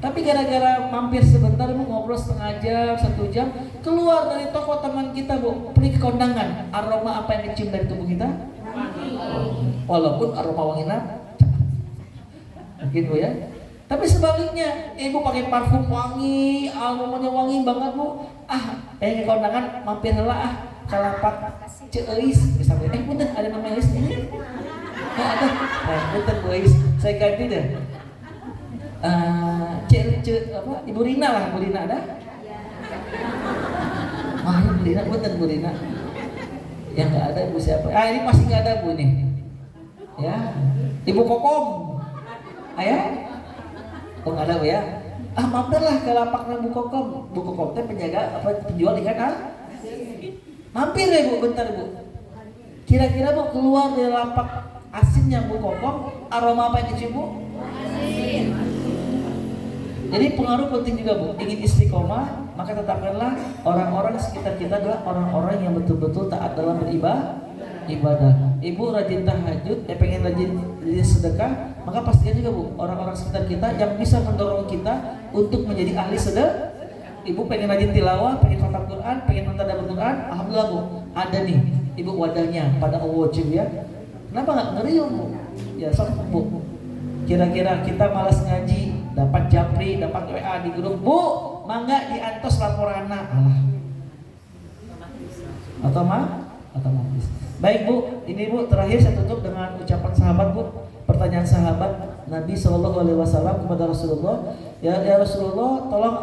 [SPEAKER 1] tapi gara-gara mampir sebentar Bu, ngobrol setengah jam, 1 jam, keluar dari toko teman kita Bu, pergi ke kondangan, aroma apa yang dicium dari tubuh kita? Walaupun aroma wanginya mungkin Bu ya. Tapi sebaliknya, Ibu pakai parfum wangi, aromanya wangi banget Bu. Pengen kondangan mampir heula kalapak Ceeis misalnya. Punten ada nama Eis ini? Ada. Punten Bu Eis. Saya ganti deh. Ibu Rina lah, Bu Rina ada? Bu Rina, punten Bu Rina. Yang nggak ada Ibu siapa? Ini pasti nggak ada Bu nih. Ya, Ibu Kokom. Ayah? Oh nggak ada Bu ya? Mampirlah ke lapaknya Bu Kokom. Bu Kokom teh penjaga penjual ikan Mampir ya Bu, bentar Bu. Kira-kira Bu keluar dari lapak asinnya Bu Kokom, aroma apa yang dicium Bu? Asin. Jadi pengaruh penting juga Bu. Ingin istiqomah, maka tetapkanlah orang-orang sekitar kita adalah orang-orang yang betul-betul taat dalam beribadah. Ibu rajin tahajud, pengen rajin sedekah, maka pastikan juga Bu, orang-orang sekitar kita yang bisa mendorong kita untuk menjadi ahli sedekah. Ibu pengen rajin tilawah, pengen khatam Quran, pengen mentadabbur Quran, alhamdulillah Bu, ada nih Ibu wadahnya pada Allah ya. Kenapa nggak ngeriung Bu? Ya sok Bu. Kira-kira kita malas ngaji, dapat japri, dapat WA di grup, Bu, mangga diantos laporanna. Otomatis. Baik Bu, ini Bu terakhir saya tutup dengan ucapan sahabat Bu. Pertanyaan sahabat Nabi SAW kepada Rasulullah, ya Rasulullah, tolong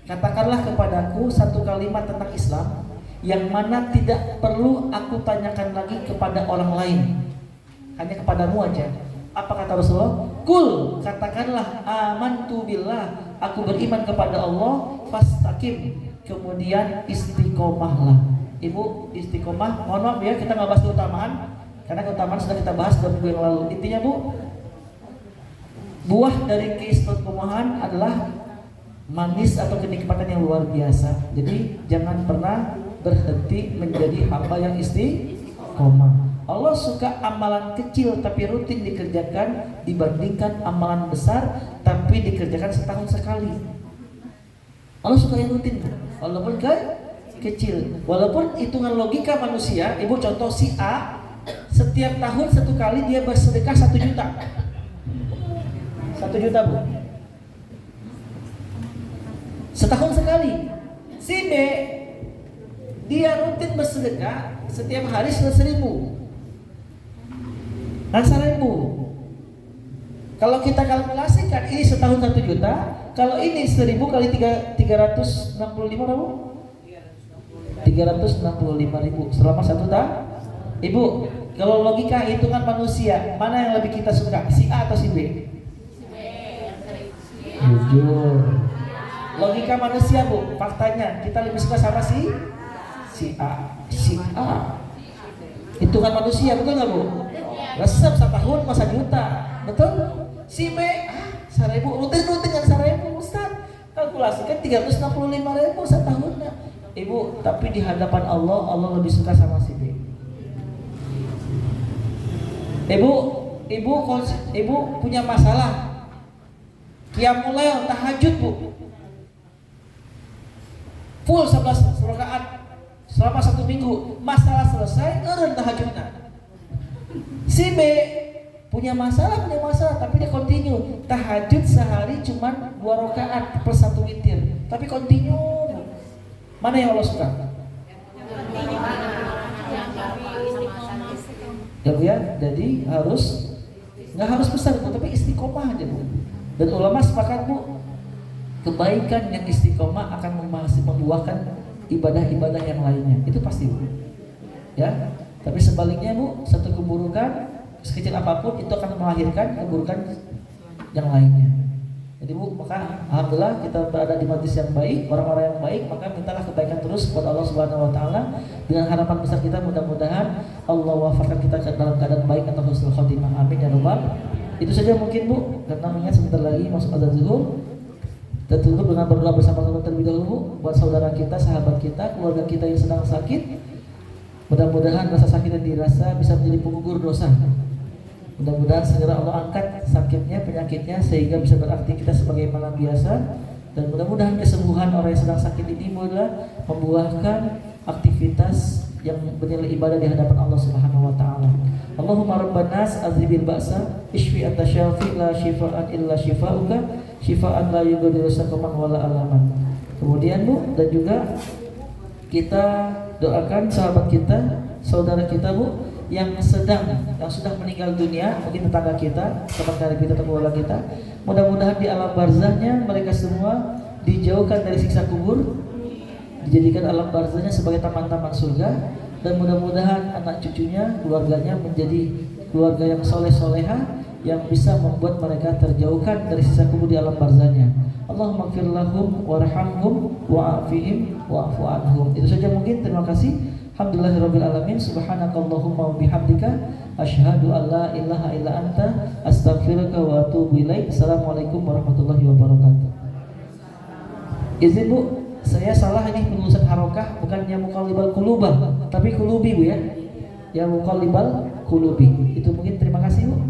[SPEAKER 1] katakanlah kepadaku satu kalimat tentang Islam yang mana tidak perlu aku tanyakan lagi kepada orang lain, hanya kepadamu aja. Apa kata Rasulullah? Kul, katakanlah amantu billah, aku beriman kepada Allah, fastaqim, kemudian istiqomahlah. Ibu istiqomah, mohon maaf ya kita nggak bahas keutamaan. Karena keutamaan sudah kita bahas dalam minggu yang lalu. Intinya Bu, buah dari keistiqomahan adalah manis atau kenikmatan yang luar biasa. Jadi jangan pernah berhenti menjadi hamba yang istiqomah. Allah suka amalan kecil tapi rutin dikerjakan dibandingkan amalan besar tapi dikerjakan setahun sekali. Allah suka yang rutin, walaupun kecil. Walaupun hitungan logika manusia, ibu contoh si A setiap tahun satu kali dia bersedekah 1 juta. 1 juta Bu. Setahun sekali. Si B dia rutin bersedekah setiap hari 1.000. Nah 1.000. Kalau kita kalkulasikan ini setahun 1 juta, kalau ini 1.000 kali 365 berapa? 365.000 selama 1 tahun. Ibu, kalau logika hitungan manusia, mana yang lebih kita suka? Si A atau si B? Jujur. Logika manusia Bu, faktanya kita lebih suka sama si A. Si A. Hitungan manusia, betul nggak Bu? Resep setahun masa juta, betul? Si B, 1.000, rutin kan 1.000 Ustaz. Kalkulasikan 365.000 setahunnya. Ibu, tapi di hadapan Allah, Allah lebih suka sama si B. Ibu punya masalah. Qiyamul Lail, tahajud Bu. Full 11 rakaat selama 1 minggu, masalah selesai, eureun tahajudna. Si B punya masalah, tapi dia continue. Tahajud sehari cuma 2 rakaat per 1 witir, tapi continue. Mana yang Allah suka? Ya Bu ya, jadi nggak harus besar Bu, tapi istiqomah aja Bu. Dan ulama sepakat Bu, kebaikan yang istiqomah akan membuahkan ibadah-ibadah yang lainnya. Itu pasti Bu. Ya. Tapi sebaliknya Bu, satu keburukan sekecil apapun itu akan melahirkan keburukan yang lainnya. Jadi Bu, maka alhamdulillah kita berada di majlis yang baik, orang-orang yang baik, maka mintalah kebaikan terus kepada Allah Subhanahu wa taala dengan harapan besar kita mudah-mudahan Allah wafatkan kita dalam keadaan baik atau husnul khotimah. Amin ya rabbal. Itu saja mungkin Bu, karena mengingat sebentar lagi masuk adzan zuhur. Kita tutup dengan berdoa bersama-sama terlebih dahulu buat saudara kita, sahabat kita, keluarga kita yang sedang sakit. Mudah-mudahan rasa sakit yang dirasa bisa menjadi penggugur dosa. Mudah-mudahan segera Allah angkat sakitnya, penyakitnya sehingga bisa beraktivitas sebagaimana biasa. Dan mudah-mudahan kesembuhan orang yang sedang sakit ini adalah membuahkan aktivitas yang bernilai ibadah di hadapan Allah Subhanahu wa taala. Allahumma rabbanas azibil ba'sa ishfi anta syafi la shifaan illa shifauka shifaan la yughadiru saqaman wala alaman. Kemudian Bu, dan juga kita doakan sahabat kita, saudara kita Bu yang sudah meninggal dunia, mungkin tetangga kita, teman karib kita, keluarga kita. Mudah-mudahan di alam barzahnya mereka semua dijauhkan dari siksa kubur, dijadikan alam barzahnya sebagai taman-taman surga, dan mudah-mudahan anak cucunya, keluarganya menjadi keluarga yang soleh-soleha yang bisa membuat mereka terjauhkan dari siksa kubur di alam barzahnya. Allahumma ighfir lahum warhamhum wa'afihim wa'fu anhum. Itu saja mungkin, terima kasih. Alhamdulillahirabbil alamin. Subhanakallahumma wa bihamdika asyhadu an la ilaha illa anta astaghfiruka wa atubu ilaik. Assalamualaikum warahmatullahi wabarakatuh. Izin Bu, saya salah ini penulisan harokah, bukannya muqallibal qulubah tapi qulubi Bu ya. Ya muqallibal qulubi. Itu mungkin, terima kasih Bu.